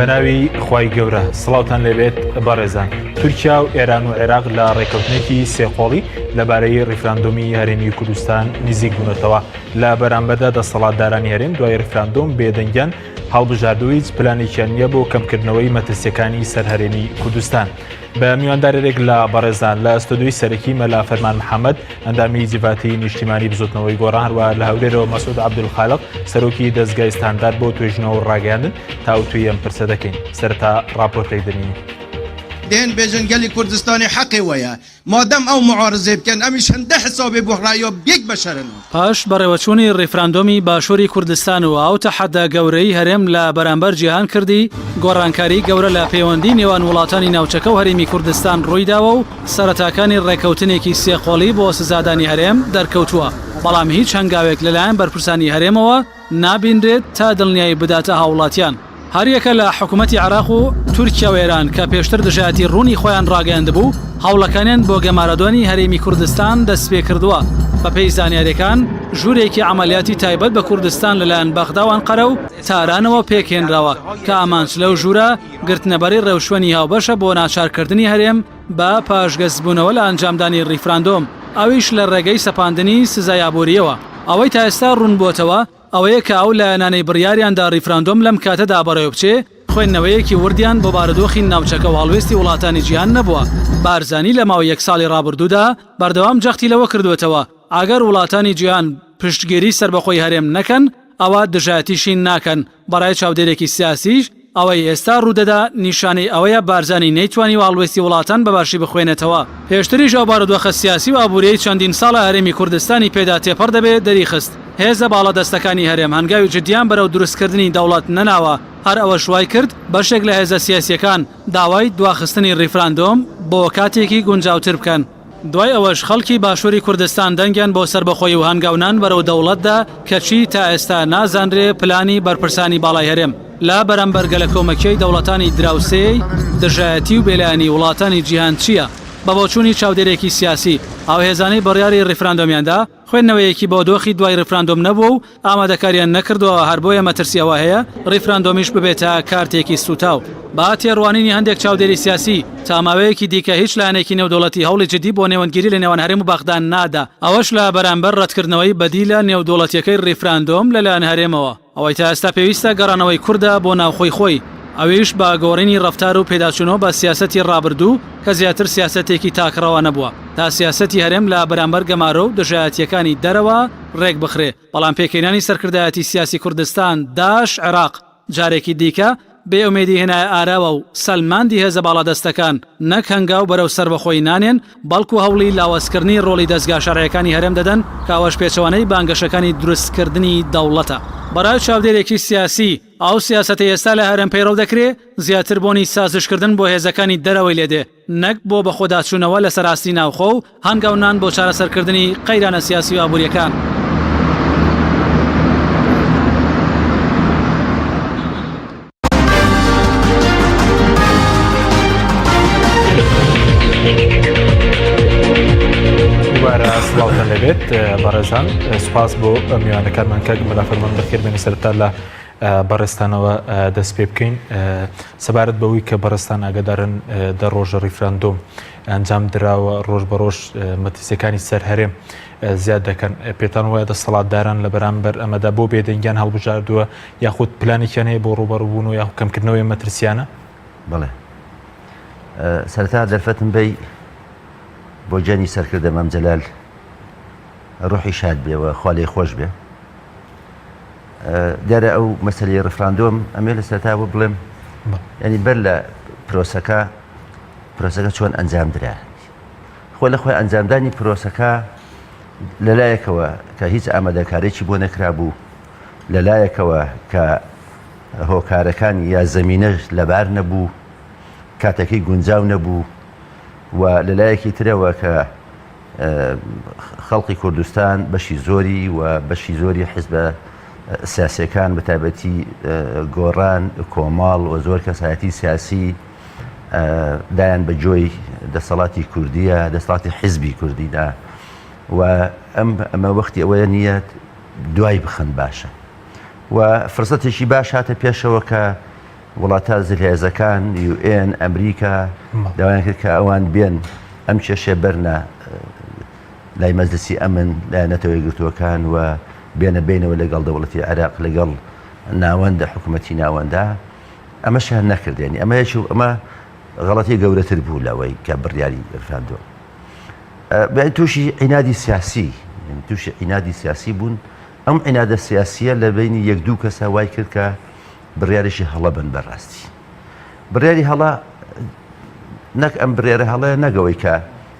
بەناوی خوای گەورە سڵاوتان لێبێت بەڕێزان. تورکیا و ئێران و عێراق لە ڕێکەوتنێکی سێقۆڵی لەبارەی ڕیفراندۆمی هەرێمی کوردستان نزیک بوونەتەوە. لە بەرامبەردا دەسەڵاتدارانی هەرێم دوای ڕیفراندۆم بێدەنگیان هەڵبژاردووی هیچ پلانێکیان نییە بۆ کەمکردنەوەی مەترسیەکانی سەرهەرێمی کوردستان. بە میواندارێک لە بەڕێزان لە ئەستۆدیۆی سەرەکی مەلا فەرمان محەممەد ئەندامی جیڤاتی نیشتیمانی بزوتنەوەی گۆڕان هەروە لە هەولێرەوە مەسعود عەبدولخالق سەرۆکی دەستگای ستاندارد بۆ توێژنەوە و ڕاگەیاندن تاوتوی ئەم پرسە دەکەین. سەرەتا ڕاپۆرتێک دەبینین. دێن بێژن گەلی کوردستانی حەقی وەیە مادەم ئەو معارزێ بکەن ئەمیش هەندە حسابێ بۆ ڕایۆ بێک بەشەرنەوە. پاش بەڕێوەچوونی ڕیفراندۆمی باشووری کوردستان و ئەو تەحەدە گەورەی هەرێم لە بەرامبەر جیهان کردی، گۆڕانکاری گەورە لە پەیوەندی نێوان وڵاتانی ناوچەکە و هەرێمی کوردستان ڕوویداوە و سەرەتاکانی ڕێکەوتنێکی سێقۆڵی بۆ سزادانی هەرێم دەرکەوتووە. بەڵام هیچ هەنگاوێک لەلایەن بەرپرسانی هەرێمەوە نابیندرێت تا دڵنیایی بداتە هاوڵاتیان. هەریەکە لە حکوومەتی عێراق و تورکیا و ئێران کە پێشتر دژایەتی ڕوونی خۆیان ڕاگەیاندبوو، هەوڵەکانیان بۆ گەمارەدۆنی هەرێمی کوردستان دەست پێ کردووە. بەپێی زانیاریەکان ژوورێکی عەمەلیاتی تایبەت بە کوردستان لەلایەن بەغداوان قەرە و تارانەوە پێکهێنراوە کە ئامانج لەو ژوورە گرتنەبەری ڕێوشوێنی هاوبەشە بۆ ناچارکردنی هەرێم بە پاشگەزبوونەوە لە ئەنجامدانی ڕیفراندۆم، ئەویش لە ڕێگەی سەپاندنی سزای ئابوووریەوە. ئەوەی تا ئێستا ڕوون بۆتەوە ئەوەیە کە ئەو لایەنانەی بڕیاریاندا ڕیفراندۆم لەم کاتەدا بەڕێوە بچێ خوێندنەوەیەکی وردیان بۆ بارودۆخی ناوچەکە و هەڵوێستی وڵاتانی جیهان نەبووە. بارزانی لە ماوەی 1 ساڵی ڕابردوودا بەردەوام جەختی لەوە کردوێتەوە ئاگەر وڵاتانی جیهان پشتگیری سەربەخۆی هەرێم نەکەن ئەوە دژایەتیشی ناکەن. بەڕای چاودێرێکی سیاسیش ئەوەی ئێستا ڕوودەدا نیشانەی ئەوەیە بارزانی نەیتوانی و هەڵوێستی وڵاتان بەباشی بخوێنێتەوە. پێشتریش ئەو بارودۆخە سیاسی و ئابووریەی چەندین ساڵە هەرێمی کوردستانی پێدا تێپەڕ دەبێت دەریخست. هێزە باڵەدەستەکانی هەرێم هەنگاوی جدیان بەرەو دروستکردنی دەوڵەت نەناوە. هەر ئەوە شوای کرد بەشێک لە هێزە سیاسیەکان داوای دواخستنی ڕیفراندۆم بۆ کاتێکی گونجاوتر بکەن. دوای ئەوەش خەڵکی باشووری کوردستان دەنگیان بۆ سربەخۆی و هەنگاونان بەرەو دەوڵەتدا کەچی تا ئێستا نازانرێ پلانی بەرپرسانی باڵای هەرێم لا بەرامبەر گەلە کۆمەکیەی دەوڵەتانی دراوسێی دژایەتی و بێلایانی وڵاتانی جیهان چییە؟ بە بۆچوونی چاودێرێکی سیاسی ئاوهێزانەی بڕیاری ڕیفراندۆمیاندا خوێندنەوەیەکی بۆ دۆخی دوای ڕیفراندۆم نەبوو و ئامادەکاریان نەکردووە هەر بۆیە مەترسیەوە هەیە ڕیفراندۆمیش ببێتە کارتێکی سوتاو. با تێڕوانینی هەندێک چاودێری سیاسی تا ماوەیەکی دیکە هیچ لایەنێکی نێودەوڵەتی هەوڵی جدی بۆ نێوەندگیری لە نێوان هەرێم و بەغدان نادا. ئەوەش لە بەرامبەر ڕەتکردنەوەی بەدیلە نێودەوڵەتیەکەی ڕیفراندۆم لەلایەن هەرێمەوە. ئەوەی تا ئێستا پێویستە گەڕانەوەی کوردە بۆ ناوخۆی خۆی، ئەویش بە گۆڕینی ڕەفتار و پێداچوونەوە بە سیاسەتی ڕابردوو کە زیاتر سیاسەتێکی تاکڕەوە نەبووە تا سیاسەتی هەرێم لە بەرامبەر گەمارە و دژایەتیەکانی دەرەوە ڕێک بخرێ. بەڵام پێکهێنانی سەرکردایەتی سیاسی کوردستان داش عێراق جارێکی دیکە بێئومێدی هێنایە ئاراوە و سەلماندی هێزە باڵەدەستەکان نەک هەنگاو بەرەو سەربەخۆی نانێن بەڵکو هەوڵی لاوەزکردنی ڕۆڵی دەستگا شەڕعیەکانی هەرێم دەدەن کاوەش پێچەوانەی بانگەشەکانی دروستکردنی دەوڵەتە. بەڕای چاودێرێکی سیاسی ئەو سیاسەتی ئێستا لە هەرێم پەیڕەو دەکرێت زیاتر بۆنی سازشکردن بۆ هێزەکانی دەرەوەی لێدێ نەک بۆ بەخۆداچوونەوە لە سەراستی ناوخۆ و هەنگاونان بۆ چارەسەرکردنی قەیرانە سیاسی و ئابوووریەکان. سڵاوتان لەبێت بەڕێزان، سوپاس بۆ میوانەکانمان کە مەلا فەرمان بەخێر بێنە سەرەتا لە بەڕێستانەوە دەست پێ بکەین. سەبارەت بەوەی کە بەڕێستان ئاگادارن دە ڕۆژە ڕیفراندۆم ئەنجام دراوە ڕۆژ بە ڕۆژ مەترسیەکانی سەر هەرێم زیاد دەکەن. پێتان وایە دەسەڵاتداران لە بەرامبەر ئەمەدا بۆ بێدەنگیان هەڵبژاردووە یاخود پلانێکیان هەیە بۆ ڕوبەڕووبوون و یاخود کەمکردنەوەی مەترسیانە؟ بەڵێ، سەرەتا دەرفەتم بێ بۆ جەنی سەرکردە مەم جەلال ڕوحی شاد بێەوە خوا لێی خۆش بێ. دیارە ئەو مەسەلەی ڕیفراندۆم ئەمێ لە سەرەتا بۆ بڵێم ینی بەر لە پرۆسەکە چۆن ئەنجام درا خۆ لە خۆی ئەنجامدانی پرۆسەکە لەلایەکەوە کە هیچ ئامادەکارێکی بۆ نەکرابوو، لەلایەکەوە کە هۆکارەکانی یا زەمینەش لەبار نەبوو، کاتەکەی گونجاو نەبوو، و لەلایەکی ترەوە کە خەڵقی کوردستان بەشی زۆری و بەشی زۆری حیزبە سیاسیەکان بەتایبەتی گۆڕان کۆماڵ و زۆر کەسایەتی سیاسی دایان بە جۆی دەسەڵاتی کوردیە، دەسەڵاتی حیزبی کوردیدا، و ئەمە وەختی ئەوەیە نیەت دوای بخن باشە و فرسەتێکی باش هاتە پێشەوە کە وڵاتە زلهێزەکان UN ئەمریکا داوایان کرد کە ئەوان بێن ئەم کێشێ بەرنە لای مەجلیسی ئەمن لای نەتەوە یەکگرتووەکان و بێنە بینەوە لەگەڵ دەوڵەتی عێراق لەگەڵ ناوەندە حکوومەتی ناوەندا ئەمەشیان نەکردێنی ئەمە غەڵەتی گەورەتر بوو لەوەی کە بڕیاری ڕفراندۆ تووشی عینادی سیاسی تووشی عینادی سیاسی بوون ئەم عینادە سیاسیە لە بینی یەک دوو کەسە وای کرد کە بڕیارێکی هەڵە بن بەڕاستی بڕیاری هەڵە نەک ئەم بڕێرە هەڵەیە نەگەوەی کە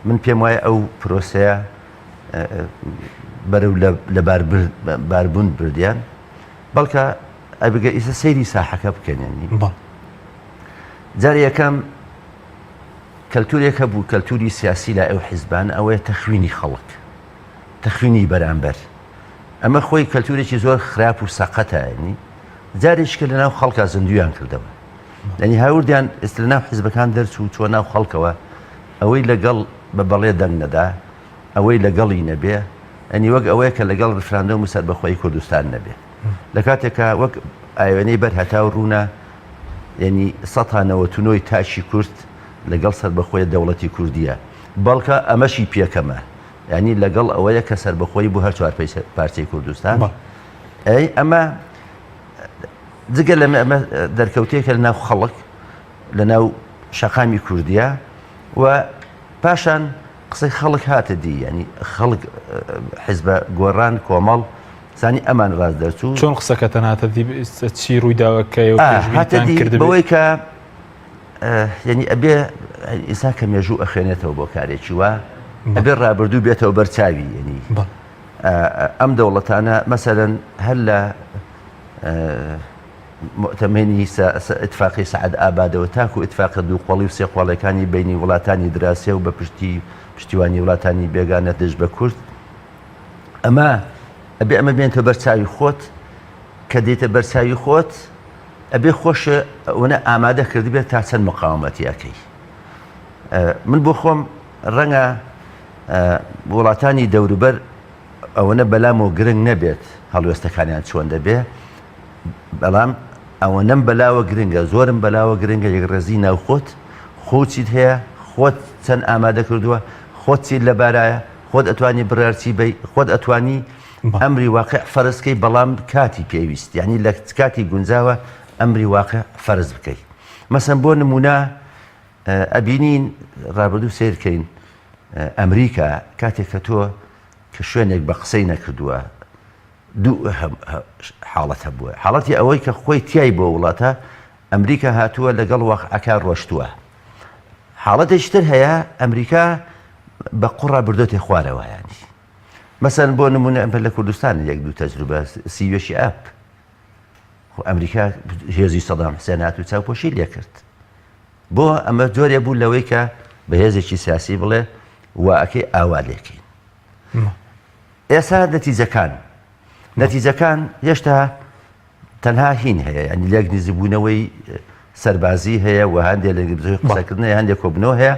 من پێم وایە ئەو پرۆسەیە بەرەو لە باربوون بردیان بەڵکە ئەبگە ئیسە سەیری ساحەکە بکەنێنی جار یەکەم کەلتورێکە بوو کەلتوری سیاسی لە ئەو حیزبان ئەوەیە تەخوینی خەڵک تەخوینی بەرامبەر ئەمە خۆی کەلتورێکی زۆر خراپ و سەقەتایانی جارێککە لە ناو خەڵکە زندویان کردەوە لەنی هاوردیان ئێستا لە ناو حیزبەکان دەرچوو چۆ ناو خەڵکەوە ئەوەی لەگەڵ بە بەڵێ دەنگ نەدا ئەوەی لەگەڵی نەبێ ئەنی وەک ئەوەیە کە لەگەڵ ڕفراندۆم و سەربەخۆی کوردستان نەبێ لە کاتێکە وەک ئاوێنەی بەر هەتاو ڕوونە یعنی ١٩٩ تاشی کورد لەگەڵ سەربەخۆی دەوڵەتی کوردیە بەڵکە ئەمەشی پێکەمە ینی لەگەڵ ئەوەیە کە سەربەخۆی بوو هەر چوار پارچەی کوردستان ئەی ئەمە جگە لە ئەمە دەرکەوتێکە لە ناو خەڵک لە ناو شەقامی کوردیە و پاشان قسەی خەڵک هاتە دی ینی خەڵک حیزبە گۆڕان کۆمەڵ زانی ئەمان ڕاست دەرچوو چۆن قسەکە تەناتە چی ڕوویداوەکە بەوەی کە یعنی ئەبێ ئیسا کە مێژوو ئەخێنێتەوە بۆ کارێکی وە ئەبێ ڕابردوو بێتەوە بەرچاوی ینی ئەم دەوڵەتانە مەسەرەن هەر لە مؤتەمەنی ئتفاقی سەعەد ئابادەوە تاکو ئتفاقە دوو قۆڵی و سێ قۆڵەکانی بینی وڵاتانی دراسێ و بە پشتیوانی وڵاتانی بێگانە دژ بە کورد ئەمە ئەبێ ئەمە بێنێتەوە بەرچاوی خۆت کە دێتە بەرچاوی خۆت ئەبێ خۆشە ئەوەنە ئامادە کردی بێت تا چەند مقاومەتیەکەی من بۆ خۆم ڕەنگە وڵاتانی دەوروبەر ئەوەنە بەلام و گرنگ نەبێت هەڵوێستەکانیان چۆن دەبێ بەڵام ئەوە نەم بەلاوە گرنگە زۆرم بەلاوە گرنگە یەک ڕێزی ناوخۆت خۆچیت هەیە خۆت چەند ئامادە کردووە خۆت چیت لە بارایە خۆت ئەتوانی بڕارچی بی خۆت ئەتوانی ئەمری واقع فەرزکەی بەڵام کاتی پێویست یعنی لە کاتی گونجاوە ئەمری واقع فەرز بکەیت مەسەن بۆ نمونە ئەبینین ڕابردوو سیرکەین ئەمریکا کاتێک کە تۆ کە شوێنێک بە قسەی نەکردووە دوو حاڵەت هەبووە حاڵەتی ئەوەی کە خۆی تیای بۆ وڵاتە ئەمریکا هاتووە لەگەڵ واقعەکە ڕۆشتووە حاڵەتێکتر هەیە ئەمریکا بە قوڕا بردۆتێ خوارەوە ینی مەسەن بۆ نمونە ئەمە لە کوردستان یەک دوو تەجروبە سیوێشی ئاپ ئەمریکا هێزی سەدام حوسێن هات و چاوپۆشی لێ کرد بۆ ئەمە جۆرێ بوو لەوەی کە بە هێزێکی سیاسی بڵێ واکەی ئاوا لێکین ئێستا نەتیجەکان هێشتا تەنها هین هەیە ینی لێک نزیبوونەوەی سەربازی هەیە و هەندێک لە قسەکردنەوەی هەندێک کۆبنەوە هەیە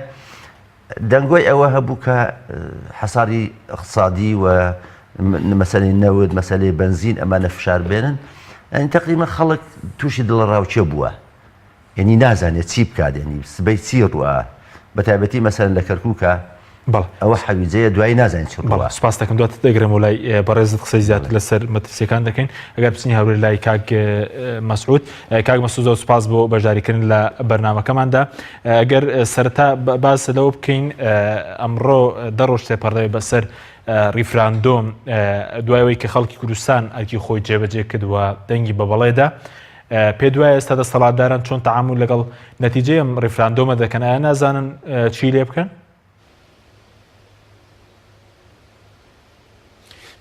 دەنگۆی ئەوە هەبوو کە حەساری اقتصادی و مەسەلەی نەوت مەسەلەی بنزین ئەمانە فشار بێنن ئەنی تەقریبا خەڵک تووشی دڵڕاوچێ بووە یعنی نازانێت چی بکات ینی سبەی چی ڕوە بەتایبەتی مەسەلەن لە کەرکووکە ئەوە حەویجەیە دوای نازانین چ ڕوە سپاس دەکەم دواتر دەگرم و لای بەڕێزت قسەی زیاتر لەسەر مەترسیەکان دەکەین ئەگەر بچنی هەورێ لای کاک مەسعود کاک مەسعود زۆر سپاس بۆ بەشداریکردن لە بەرنامەکەماندا ئەگەر سەرەتا باس لەوە بکەین ئەمڕۆ دەڕۆژ تێپەڕدەوێت بەسەر ریفراندۆم دوایەوەی کە خەڵکی کوردستان ئەرکی خۆی جێبەجێ کردووە دەنگی بە بەڵێدا پێ دوایە ئێستا دەسەڵاتداران چۆن تەعامل لەگەڵ نەتیجەی ئەم ریفراندۆمە دەکەن ئایا نازانن چی لێ بکەن؟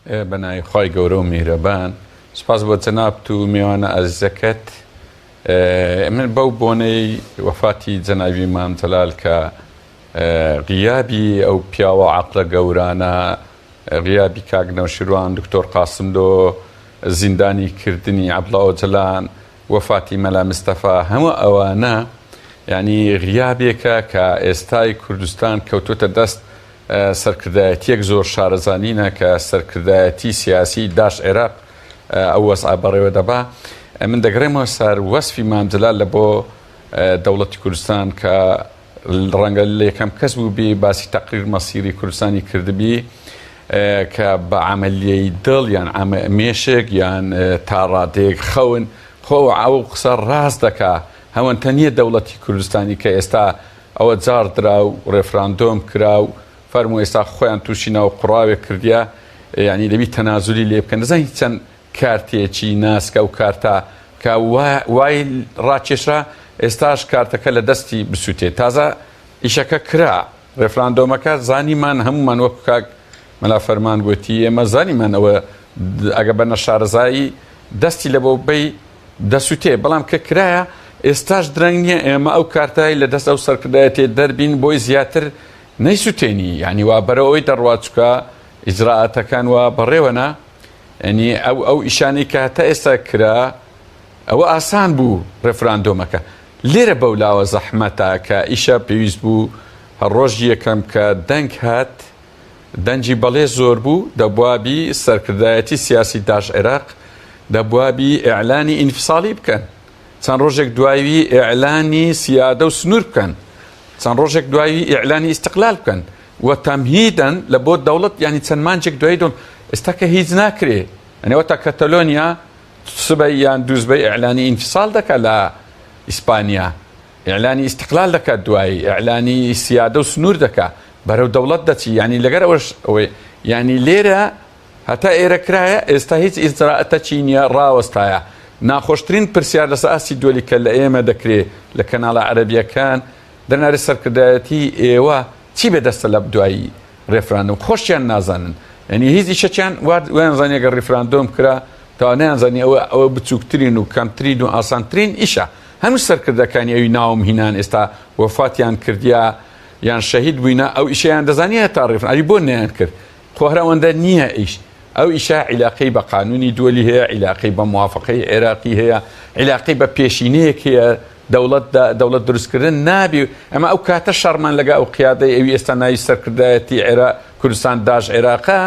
بەناوی خی گەورە و میهرەبان سپاس بۆ جەنابت و میوانە ئەزیزەکەت من بەو بۆنەی وەفاتی جەناوی مام جەلال کە غیابی ئەو پیاوە عەقڵە گەورانە غیابی کاک نەوشیروان دکتۆر قاسملۆ زیندانی کردنی عەبدوڵڵا ئۆجەلان وەفاتی مەلا مستەفا هەموو ئەوانە یعنی غیابێکە کە ئێستای کوردستان کەوتوتە دەست سەرکردایەتیەک زۆر شارەزانینە کە سەرکردایەتی سیاسی داش عێراق ئەو وەسع بەڕێوە دەبا من دەگەڕێمەوە سەر وەسفی مامجلال لە بۆ دەوڵەتی کوردستان کە ڕەنگە لە یەکەم کەس بوو بێ باسی تەقریر مەسیری کوردستانی کردبی کە بە عملیەی دڵ یان مێشک یان تاڕادێک خەون خۆ ئەو قسە ڕاست دەکا هەوەن تەنیە دەوڵەتی کوردستانی کە ئێستا ئەوە جار درا و ڕێفراندۆم کرا و فەرموو ئێستا خۆیان تووشی ناو قوڕاوێک کردیا یعنی دەبی تەنازولی لێ بکەن دەزانی چەند کارتێکی ناسکە و کارتە کە وای ڕاکێشرا ئێستاش کارتەکە لە دەستی بسووتێت تازە ئیشەکە کرا ڕێفراندۆمەکە زانیمان هەمومان وەکو کاک مەلا فەرمان گوتی ئێمە زانیمان ئەوە ئەگە بە نەشارەزایی دەستی لە بۆ بەی دەسووتێ بەڵام کە کرایە ئێستاش درەنگ نییە ئێمە ئەو کارتایی لە دەست ئەو سەرکردایەتێ دەربین بۆی زیاتر نەیسووتێنی یعنی وا بەرەوەی دەڕواتچکە ئیجراعاتەکان وا بەڕێوەنا ینی ئەو ئیشانەی کە هەتا ئێستا کرا ئەوە ئاسان بوو ڕێفراندۆمەکە لێرە بەولاوە زەحمەتە کە ئیشە پێویست بوو ڕۆژی یەکەم کە دەنگ هات دەنجی بەڵێ زۆر بوو دەبوابی سەرکردایەتی سیاسی داش عێراق دەبوابی ئیعلانی ئینفساڵی بکەن چەند ڕۆژێک دوایی ئیعلانی سیادە و سنوور بکەن چەند ڕۆژێک دوایی ئیعلانی ئیستقلال بکەن و تەمهیدەن لە بۆ دەوڵەت ینی چەند مانجێک دوایی دۆن ئێستا کە هیچ ناکرێ ئەنەوە تا کەتەلۆنیا سبەی یان دووزبەی ئیعلانی ئینفساڵ دەکات لە ئیسپانیا ئیعلانی ئیستقلال دەکات دوایی ئیعلانی سیادە و سنوور دەکات بەرەو دەوڵەت دەچی ینی لەگەر ئەوەی ینی لێرە هەتا ئێرە کرایە ئێستا هیچ ئیجراعەتە چینیە ڕاوەستایە ناخۆشترین پرسیار لەسەر ئاسی دۆلی کە لە ئێمە دەکرێت لە کەناڵە عەرەبیەکان دەرنارە سەرکردایەتی ئێوە چی بێدەستە لە دوایی ڕێفراندۆم خۆشیان نازانن ینی هیچ ئیشەکیان وایانزانانی ئەگەر ڕێفراندۆم کرا تا نەیانزانی ئەوە بچووکترین و کەمترین و ئاسانترین ئیشە هەموو سەرکردەکانی ئەوی ناوم هینان ئێستا وەفاتیان کردیا یان شەهید بووینە ئەو ئیشیان دەزانیە تا ڕێفراندۆم بۆ نەیان کرد خۆهرەوەندە نییە ئیش ئەو ئیشە عیلاقەی بە قانونی دووەلی هەیە عیلاقەی بە موافقەی عێراقی هەیە عیلاقەی بە پێشینەیەک هەیە دەوڵەت دروستکردن نابی ئەمە ئەو کاتە شەڕمان لەگە ئەو قیادەی ئەوی ئێستا ناوی سەرکردایەتی کوردستان داش عێراقا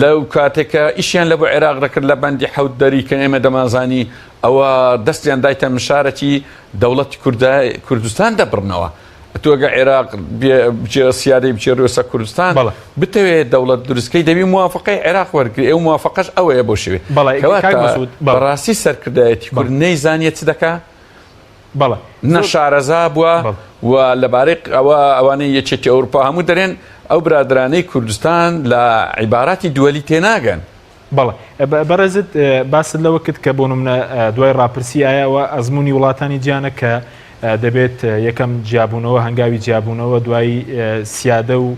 لەو کاتێکە ئیشیان لە بۆ عێراق دەکرد لە بەندی حەوت دەریکە ئێمە دەمازانی ئەوە دەستیان دایتە مشارەتی دەوڵەتی کوردستان دەبڕنەوە تۆگە عێراق سیادەی بچێڕێسە کوردستان بتەوێت دەوڵەت دروستکەی دەبی موافقەی عێراق وەرگری ئەو موافقەش ئەوەیە بۆ شوێ بەڕاستی سەرکردایەتی کورد نەیزانێت چ دەکا نەشارەزا بووە و لەبارەی ئەوانەی یەکێتی ئەوروپا هەموو دەرێن ئەو برادرانەی کوردستان لە عیباراتی دووەلی تێناگەن بەڵێ بەڕێزت باست لەوە کرد کە بۆ نمونە دوای ڕاپرسی ئایاوە ئەزمموی وڵاتانی گیانە کە دەبێت یەکەم جیابوونەوە هەنگاوی جیابوونەوە دوایی سیادە و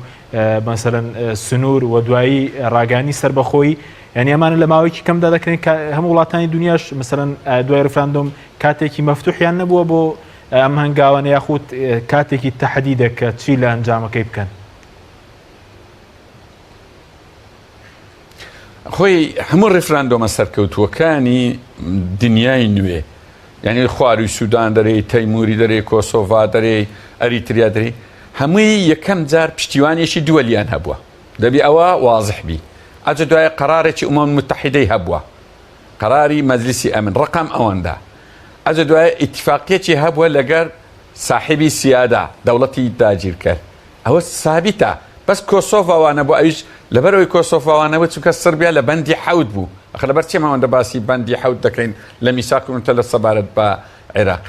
مەسەرەن سنوور و دوایی ڕاگانی سربەخۆی یعنی ئەمانە لە ماوەیەکی کەمدا دەکرێن هەموو وڵاتانی دنیاش مەسەرەن دوای ڕێفراندۆم کاتێکی مەفتوحیان نەبووە بۆ ئەم هەنگاوانە یاخود کاتێکی تەحدیدە کە چی لە ئەنجامەکەی بکەن خۆی هەموو ڕێفراندۆمە سەرکەوتووەکانی دنیای نوێ یعنی خواروی سوودان دەرێ تەیموری دەرێ کۆسۆڤا دەرێ ئەریتریا دەرێ هەمووی یەکەم جار پشتیوانێکی دووەلیان هەبووە دەبی ئەوە واضح بی ئەجە دوایە قەرارێکی ئومەم متحیدەی هەبووە قەراری مەجلیسی ئەمن ڕقم ئەوەندا ئەجە دوایە ئیتیفاقیەکی هەبووە لەگەر ساحبی سیادا دەوڵەتی داگیرکەر ئەوە سابیتە بەس کۆسۆڤاوانە بۆ ئەویش لەبەرەوەی کۆسۆڤاوانەوە چونکە سربیا لە بەندی حەوت بوو ئەخە لەبەر چێماوەندە باسی بەندی حەوت دەکەین لە میساکونتە لە سەبارەت بە عێراق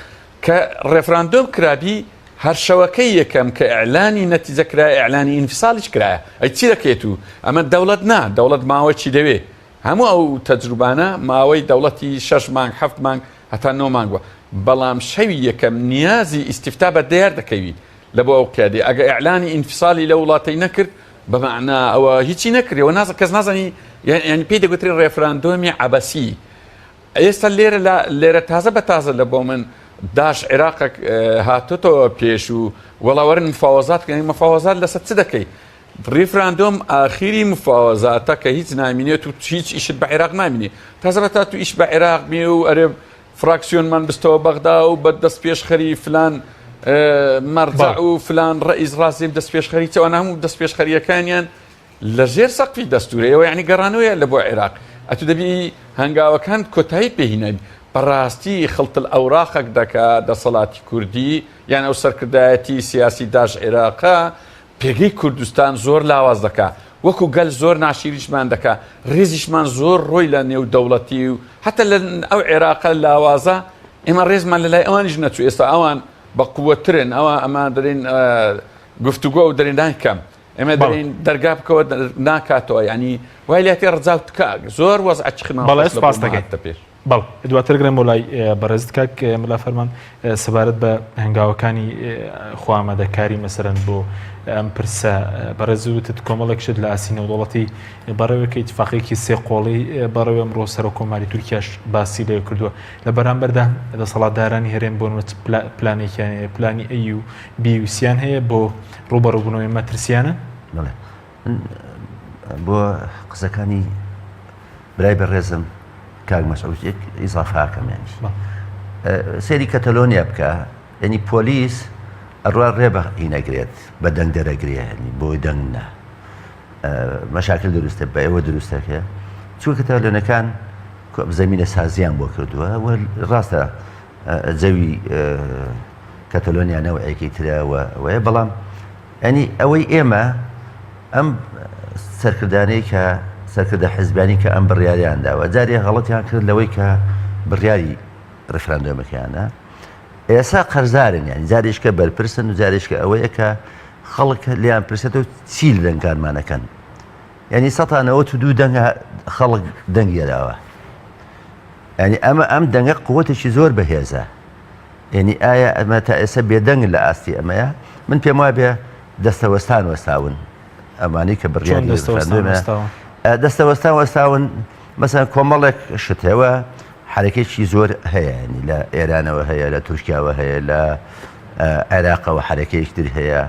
کە ڕێفراندۆم کرابی هەر شەوەکەی یەکەم کە ئیعلانی نەتیجە کرایە ئیعلانی ئینفساڵیش کرایە ئەی چی دەکەیت و ئەمە دەوڵەت دەوڵەت ماوەی دەوێ هەموو ئەو تەجروبانە ماوەی دەوڵەتی 6 مانگ 7 مانگ هەتا 9 مانگ بووە بەڵام شەوی یەکەم نیازی ئیستیفتا بە دیار دەکەوی لە بۆ ئەو قیادی ئەگە ئیعلانی ئینفساڵی لە وڵاتەی نەکرد بەمەعنا ئەوە هیچی نەکردەوە کەس نازانی یعنی پێی دەگوترێت ڕێفراندۆمی عەبەسی ئێستا لێرە تازە بە تازە لە بۆ من داش عێراقێک هاتوتەوە پێش و وەڵاوەرن مفاوەزات کردن مفاوەزات لەسەر چ دەکەی ڕێفراندۆم ئاخیری مفاوەزاتە کە هیچ نامینێت و هیچ ئیشت بە عێراق نامینێ تازە بە تا تو ئیش بە عێراق بێ و ئەرێ فراکسیۆنمان بستەوە بەغدا و بە دەست پێشخەری فلان مەرجع و فلان ڕئیس ڕازیم دەست پێشخەری چەوە هەموو دەست پێشخەریەکانیان لە ژێر سەقفی دەستورەوە یعنی گەڕانەوەیە لە بۆ عێراق ئەتو دەبی هەنگاوەکان کۆتایی پێهینە بەڕاستی خەڵتل ئەوراقێک دەکات دەسەڵاتی کوردی یان ئەو سەرکردایەتی سیاسی داش عێراقا پێگەی کوردستان زۆر لاواز دەکات وەکو گەل زۆر ناشیریشمان دەکات ڕێزیشمان زۆر ڕۆی لە نێو دەوڵەتی و حتا لە ئەو عێراقە لاوازە ئێمە ڕێزمان لە لای ئەوانیش نەچوو ئێستا ئەوان بە قووەترن ئەمە دەرێن گفتوگۆ و دەرێن ناکەم ئێمە دەرێن دەرگا بکەوە ناکاتەوە ینی وای لێتی ڕزاو تکاک زۆر وەزع چخمان بەڵێ سپاس دەکەیت پێش بەڵ دواتر گرم بۆ لای بەڕێزت کاک ملا فەرمان سەبارەت بە هەنگاوەکانی خوامەدەکاری مەسەرەن بۆ ئەم پرسە بەڕێزوتت کۆمەڵێکشت لە ئاسی نێودوڵەتی بەڕێوەکە ئیتفاقێکی سێ قۆڵی بەڕێوە ئەمڕۆ سەر کۆماری تورکیاش باسی لێ کردووە لە بەرامبەردا دەسەڵاتدارانی هەرێم بۆ پلانێکیان پلانی ئەی و بی و سیان هەیە بۆ ڕوبەڕووبوونەوەی مەترسیانە بۆ قسەکانی برای بەڕێزم کاک مەسعود ئیزافاکەمیانی سێری کەتەلۆنیا بکە یعنی پۆلیس ئەڕوا ڕێبە هینەگرێت بە دەنگ دەرەگرێنی بۆی دەنگنا مەشاکل دروستە بە ئێوە دروستەکە چوو کەتەلۆنەکان زەمینە سازیان بۆ کردووە ڕاستە جەوی کەتەلۆنیا نەوەیەکی ترەوەیە بەڵام ئەنی ئەوەی ئێمە ئەم سەرکردانەی کە سەرکردە حیزبانی کە ئەم بڕیاریان داوە جارێ غەڵەتیان کرد لەوەی کە بڕیاری ڕفراندۆمەکەیانە ئێسا قەرزارن یانی جارێشکە بەرپرسن و جارێشکە ئەوەیە کە خەڵک لیان پرسێتەوە چی لە دەنگکارمانەکەن ینی ١٩٢ دەنگ خەڵک دەنگیێداوە ینی ئەم دەنگە قووەتێکی زۆر بەهێزە ینی ئایا ئەمە تا ئێستا بێدەنگ لە ئاستی ئەمەیە من پێم وایە بێ دەستەوەستان وەستاون ئەمانی کە بڕیاری دەستەوەستان وەستاون مەسەن کۆمەڵێک شتەوە حرەکێکی زۆر هەیە ینی لە ئێرانەوە هەیە لە تورکیاوە هەیە لە عێراقەوە حرەکەیەکتر هەیە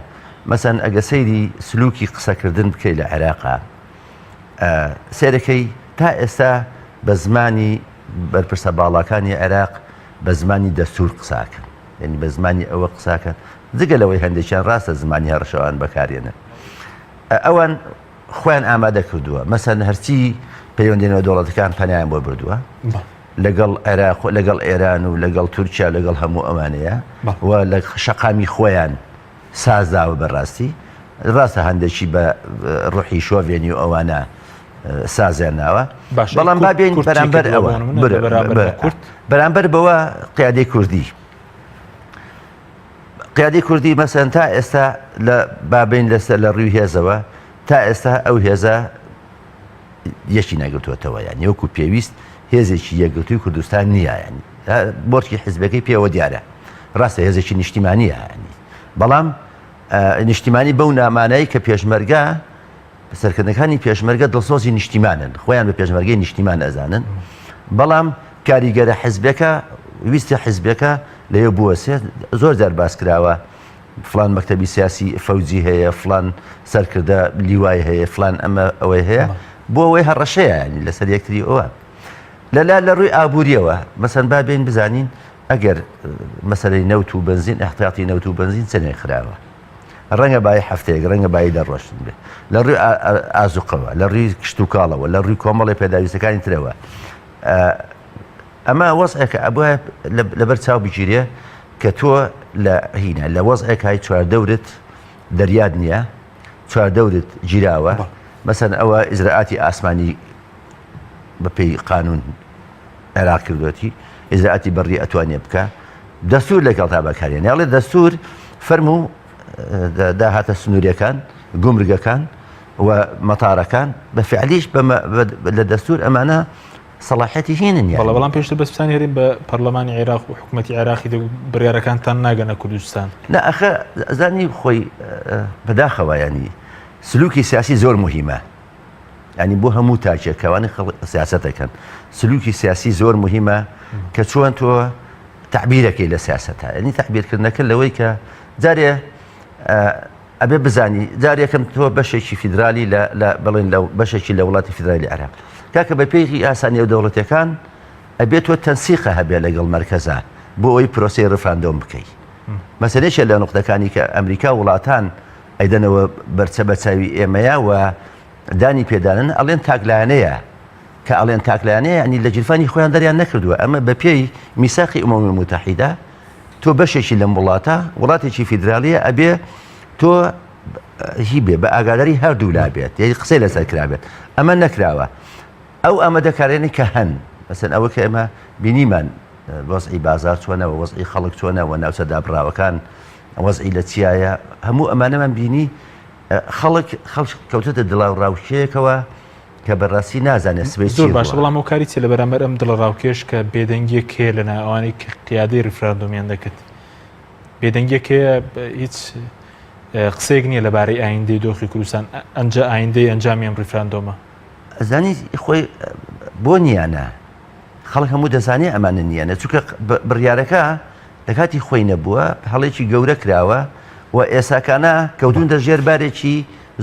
مەسەن ئەگە سەیری سلوکی قسەکردن بکەی لە عێراقا سێرەکەی تا ئێستا بە زمانی بەرپرسە باڵاکانی عێراق بە زمانی دەستور قساکەن ینی بە زمانی ئەوە قساکەن جگەلەوەی هەندێکیان ڕاستە زمانی هەڕەشەوان بەکارێنن ئەوان خۆیان ئامادە کردووە مەسەن هەرچی پەیوەندیەوە دەوڵەتەکان پەنایان بۆ بردووە لەگەڵ عێراق لەگەڵ ئێران و لەگەڵ تورکیا لەگەڵ هەموو ئەمانەیە و لە شەقامی خۆیان سازداوە بەڕاستی ڕاستە هەندێکی بە ڕوحی شۆڤێنی و ئەوانە سازیان ناوە بەڵام بابێن بەرامبەر ئەوە بەرامبەر بەوە قیادەی کوردی مەسەن تا ئێستا لە بابین لەسەر لە ڕووی هێزەوە تا ئێستا ئەو هێزە یەکی نەگرتووەتەوە یان وەکو پێویست هێزێکی یەکگرتووی کوردستان نییە ینی بۆرکی حیزبەکەی پێوە دیارە ڕاستە هێزێکی نیشتیمانیە ینی بەڵام نیشتیمانی بەو نامانایی کە پێشمەرگە سەرکردنەکانی پێشمەرگە دڵسۆزی نیشتیمانن خۆیان بە پێشمەرگەی نیشتیمان ئەزانن بەڵام کاریگەرە حیزبەکە ویستی حیزبەکە لەوێ بووە زۆر جار باس کراوە فلان مەکتەبی سیاسی فەوجی هەیە فلان سەرکردە لیوای هەیە فلان ئەمە ئەوەی هەیە بۆ ئەوەی هەڕەشەیە ینی لەسەر یەکتری ئەوە لە ڕووی ئابوووریەوە مەسەن بابێن بزانین ئەگەر مەسەلەی نەوت و بنزین احتیاطی نەوت و بنزین چەندێک خراوە ڕەنگە بای هەفتەیەک ڕەنگە بای دەڕۆشتن بێ لە ڕووی ئازوقەوە لە ڕووی کشت و کاڵەوە لە ڕووی کۆمەڵی پێداویستەکانی ترەوە ئەمە وەزعێکە ئەبووە لەبەر چاو بگیرێ کە تۆ لە هینە لە وەزعێکای چواردەورت دەریاد نییە چواردەورت گیراوە مەسەن ئەوە ئیزراعاتی ئاسمانی بەپێی قانون عێراق کردوەتی ئیزراعاتی بەڕی ئەتوانێ بکە دەستور لەگەڵ تا بەکارێن یاڵێ دەستور فەرمو داهاتە سنووریەکان گومرگەکان و مەتارەکان بە فعلیش لە دەستور ئەمانە سەڵاحەتی هێنن بەڵام بەڵام پێشتر بەسپانی هەرێم بە پەرلەمانی عێراق و حکوومەتی عێراقی بڕیارەکانتان ناگەنە کوردستان نە ئەخە زانی خۆی بەداخەوە ینی سلوکی سیاسی زۆر مهمە ینی بۆ هەموو تاکێکەوانی سیاسەتەکەن سلوکی سیاسی زۆر مهمە کە چۆن تۆ تعبیرەکەی لە سیاسەتە ینی تعبیرکردنەکە لەوەی کە جارێ ئەبێ بزانی جارێکم تۆ بەشێکی فیدرالی بڵێن لەو بەشێکی لە وڵاتی فیدرالی عێراق کاکە بە پێی ئاسانی و دەوڵەتەکان ئەبێت تۆ تەنسیقە هەبێ لەگەڵ مەرکەزە بۆ ئەوی پرۆسی ڕفراندۆم بکەیت مەسەلەیەکە لە نقطەکانی کە ئەمریکا وڵاتان ئەیدەنەوە بەرچە بەچاوی ئێمەیە و دانی پێدانن ئەڵێن تاگلانەیە کە ئەڵێن تاکلایانەیە ینی لە جیرفانی خۆیان دەریان نەکردووە ئەمە بە پێی میساقی ئومەمی متحیدا تۆ بەشێکی لەم وڵاتە وڵاتێکی فیدراالیە ئەبێ تۆ هی بێ بە ئاگاداری هەردوو لا بێت یعنی قسەی لەسەر کرابێت ئەمە نەکراوە ئەو ئامادەکارێنی کە هەن مەسەن ئەوە کە ئێمە بینیمان وەزعی بازار چۆنەوە وەزعی خەڵک چۆنەوە ناوچە دابڕاوەکان وەزعی لە چیایە هەموو ئەمانەمان بینی خەڵک کەوتێتە دڵاوڕاوکێکەوە کە بەڕاستی نازانێت سبەی زۆر باش بەڵام ئەو کاری چێ لە بەرامبەر ئەم دڵڕاوکێش کە بێدەنگیە کێ لە ئەوانەی قیادەی ریفراندۆمیان دەکرد بێدەنگیەکێ هیچ قسەیەک نییە لەبارەی ئایندەی دۆخی کوردستان ئایندەی ئەنجامیان ریفراندۆمە ئەزانی خۆی بۆ نیانە خەڵک هەموو دەزانێ ئەمانە نیانە چونکە بڕیارەکە لە کاتی خۆی نەبووە هەڵێکی گەورە کراوە و ئێساکانە کەوتون دەژێر بارێکی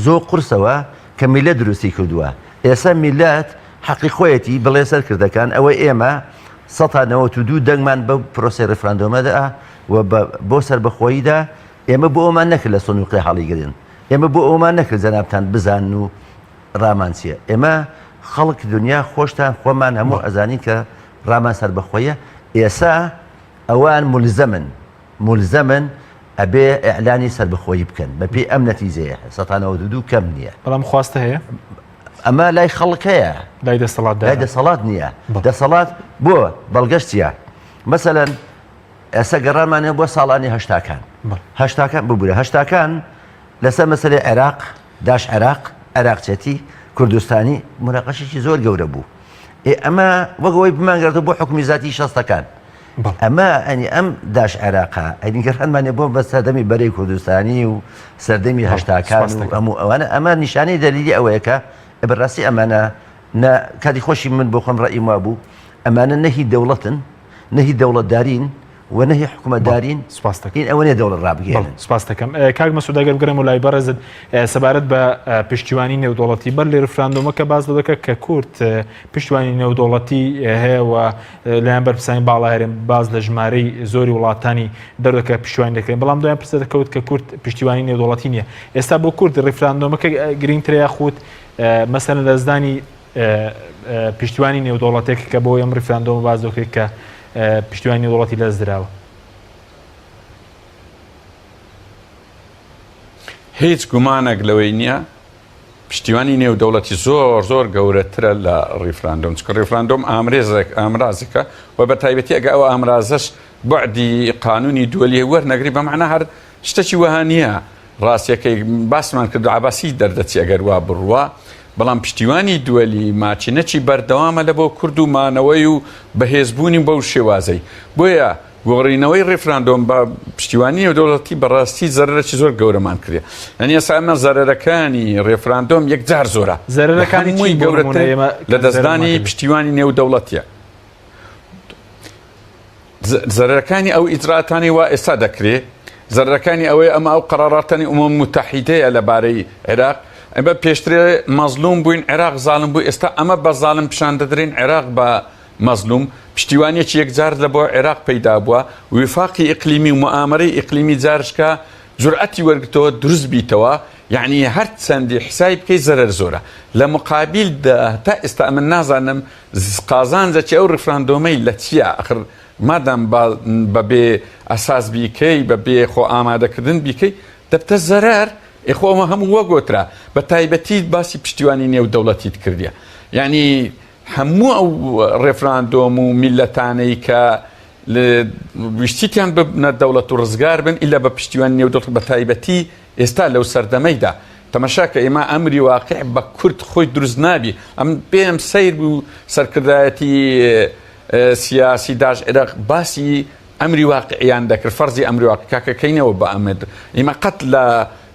زۆر قورسەوە کە میلەت دروستی کردووە ئێستا میلەت حەقی خۆیەتی بڵێ سەرکردەکان ئەوەی ئێمە 1992 دەنگمان بە پرۆسی ڕێفراندۆمەدا و بۆ سربەخۆییدا ئێمە بۆ ئەومان نەکرد لە سنووقی هەڵیگرن ئێمە بۆ ئەومان نەکرد جەنابتان بزان و ڕامانچیە ئێمە خەڵک دنیا خۆشتان خۆمان هەموو ئەزانی کە ڕامان سربەخۆیە ئێسا ئەوان ملزەمن ئەبێ ئەعلانی سربەخۆیی بکەن بەپێی ئەم نەتیجەیە 1992 کەم نییە بەڵام خواستە هەیە ئەمە لای خەڵکەیە لای دەسەڵات نییە دەسەڵات بۆ بەڵگەشتیە مەسەلەن ئێستا گەڕانمانێ بۆ ساڵانی هەشتاکان ببوورە هەشتاکان لەسەر مەسەلەی عێراق داش عێراقچێتی کوردستانی مناقەشێکی زۆر گەورە بوو ئەمە وەگەوەی بمانگەڕێتەوە بۆ حکومی ذاتی شەستەکان ئەمە ئەنی ئەم داش عێراقا ئەنی گەڕانمانێ بۆ بە سەردەمی بەرەی کوردستانی و سەردەمی هەشتاکان و هەموو ئەوانە ئەمە نیشانەی دەلیلی ئەوەیە کە بەڕاستی ئەمانە کاتی خۆشی من بۆ خۆم ڕەئیم وا بوو ئەمانە نەهی دەوڵەتن نەهی دەوڵەتدارین و نەهی حکومەتدارین این ئەوە نێ دەوڵەت ڕابگەێنن سپاس دەکەم کاک مەسعود ئەگەر بگەڕێم و لای بەڕێزت سەبارەت بە پشتیوانی نێودوڵەتی بەر لێ ریفراندۆمەکە باز دەکە کە کورد پشتیوانی نێودوڵەتی هەیە و لایەن بەرپرسانی باڵا هەرێم باز لە ژمارەی زۆری وڵاتانی دەردەکە پشتیوانی دەکرێن بەڵام دوایان پرسە دەکەوت کە کورد پشتیوانی نێودوڵەتی نییە ئێستا بۆ کورد ریفراندۆمەکە گرنگترە یاخود مەسەلەن لەزدانی پشتیوانی نێودوڵەتێک کە بۆ ئەم ریفراندۆمە باز دەکرێت کە پشتیوانی نێودوڵەتی لەدەست دراوە هیچ گومانێک لەوەی نییە پشتیوانی نێودەوڵەتی زۆر گەورەترە لە ڕیفراندۆم چکە ڕیفراندۆم ئامرازێکە و بە تایبەتی ئەگە ئەوە ئامرازەش بعدی قانونی دووەلیە وەرنەگری بەمعنە هەر شتێکی وەها نییە ڕاستیەکەی باسمان کردو عباسی دەردەچی ئەگەر وا بڕوە بەڵام پشتیوانی دووەلی ماچینەکی بەردەوامە لە بۆ کورد و مانەوەی و بەهێزبوونی بەو شێوازەی بۆیە گۆڕینەوەی ڕێفراندۆم بە پشتیوانی نێودەوڵەتی بەڕاستی زەرەرێکی زۆر گەورەمان کردێ ئەنی ئێستا ئەمە زەرەرەکانی ڕێفراندۆم یەکجار زۆرە زەرەرەکانی مووی گەورەتر لە دەستدانی پشتیوانی نێودەوڵەتیە زەرەرەکانی ئەو ئیجراتانی وا ئێستا دەکرێت زەرەرەکانی ئەوەی ئەمە ئەو قەراراتانی ئومەمی متحیدەیە لەبارەی عێراق ئەمە پێشترێ مەزلوم بووین عێراق زاڵم بوو ئێستا ئەمە بە زاڵم پیشان دەدرین عێراق بە مەزلوم پشتیوانیەکی یەکجار لە بۆ عێراق پەیدا بووە وفاقی ئیقلیمی و مؤامرەی ئیقلیمی جارشکە جورئەتی وەرگتەوە دروست بیتەوە یعنی هەر چەندی حسای بکەی زەرەر زۆرە لە مقابلدا تا ئێستا من نازانم قازانجەکی ئەو ڕیفراندۆمەی لە چییە ئەخر مادام بەبێ ئەساس بیکەی بەبێ خۆ ئامادەکردن بیکەی دەبتە زەرەر ئێخۆمە هەموو وەگۆترا بە تایبەتی باسی پشتیوانی نێودەوڵەتیت کردیە یعنی هەموو ئەو ڕێفراندۆم و میلەتانەی کە ویشتیان ببنە دەوڵەت و ڕزگار بن ئیلا بە پشتیوانی نێودەوڵەت بە تایبەتی ئێستا لەو سەردەمەیدا تەماشاکە ئێمە ئەمری واقع بە کورد خۆی دروست نابی ئەم پێم سیر بوو سەرکردایەتی سیاسی داش عێراق باسی ئەمری واقعیان دەکرد فەرزی ئەمری واقع کاکەکەینەوە بە ئەمەد ئێمە قەت لە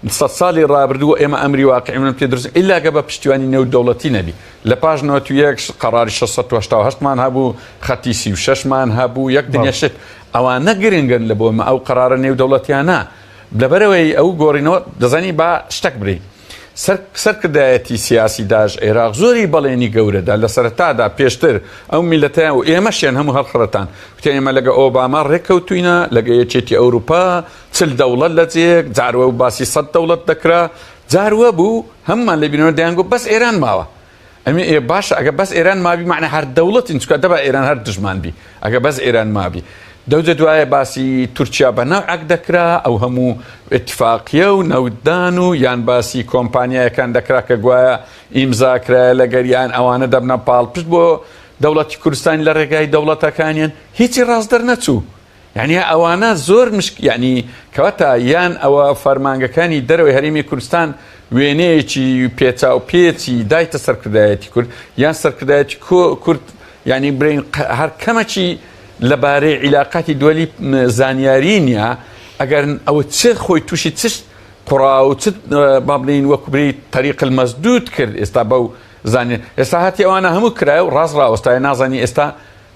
100 ساڵی ڕابردووە ئێمە ئەمری واقعی من پێ دروست ئیلاگە بە پشتیوانی نێودەوڵەتی نەبی لە پاش 91 قەراری 688مان هەبوو خەتی 36مان هەبوو یەک دنیاشت ئەوانە گرنگن لە بۆمە ئەو قەرارە نێودەوڵەتیانە لەبەرەوەی ئەو گۆڕینەوە دەزانی با شتێک بری سەرکردایەتی سیاسی داژ عێراق زۆری بەڵێنی گەورەدا لە سەرەتادا پێشتر ئەو میلەتەیان و ئێمەشیان هەموو هەڵخڕەتان وتیان ئێمە لەگە ئۆباما ڕێککەوتوینە لەگە یەکێتی ئەوروپا چل دەوڵەت لە جێک جاروە و باسی 100 دەوڵەت دەکرا جاروە بوو هەممان لە بینەوە دەیانگۆ بەس ئێران ماوە ئەمێ باش ئەگە بەس ئێران مابی معنە هەر دەوڵەتی چکە دەبا ئێران هەر دژمان بی ئەگە بەس ئێران مابی دەوجە دوایە باسی تورکیا بە ناوعک دەکرا ئەو هەموو اتفاقیە و نەودان و یان باسی کۆمپانیایەکان دەکرا کە گوایە ئیمزاکرا لەگەریان ئەوانە دەبنە پاڵپشت بۆ دەوڵەتی کوردستانی لە ڕێگای دەوڵەتەکانیان هیچی ڕاستدەر نەچوو یعنی ئەوانە زۆر یعنی کەواتە یان ئەوە فەرمانگەکانی دەرەوەی هەرێمی کوردستان وێنەیەکی پێچا و پێچی دایتە سەرکردایەتی کورد یان سەرکردایەتی کورد ینی برین هەر کەمەکی لەبارەی عیلاقاتی دووەلی زانیاری نییە ئەگەر ئەوە چ خۆی تووشی چشت قوڕا و چ با بڵین وەکوبری طریق المەسدود کرد ئێستا بەو زانین ئێستا هاتی ئەوانە هەموو کرای و ڕاستڕاوەستای نازانی ئێستا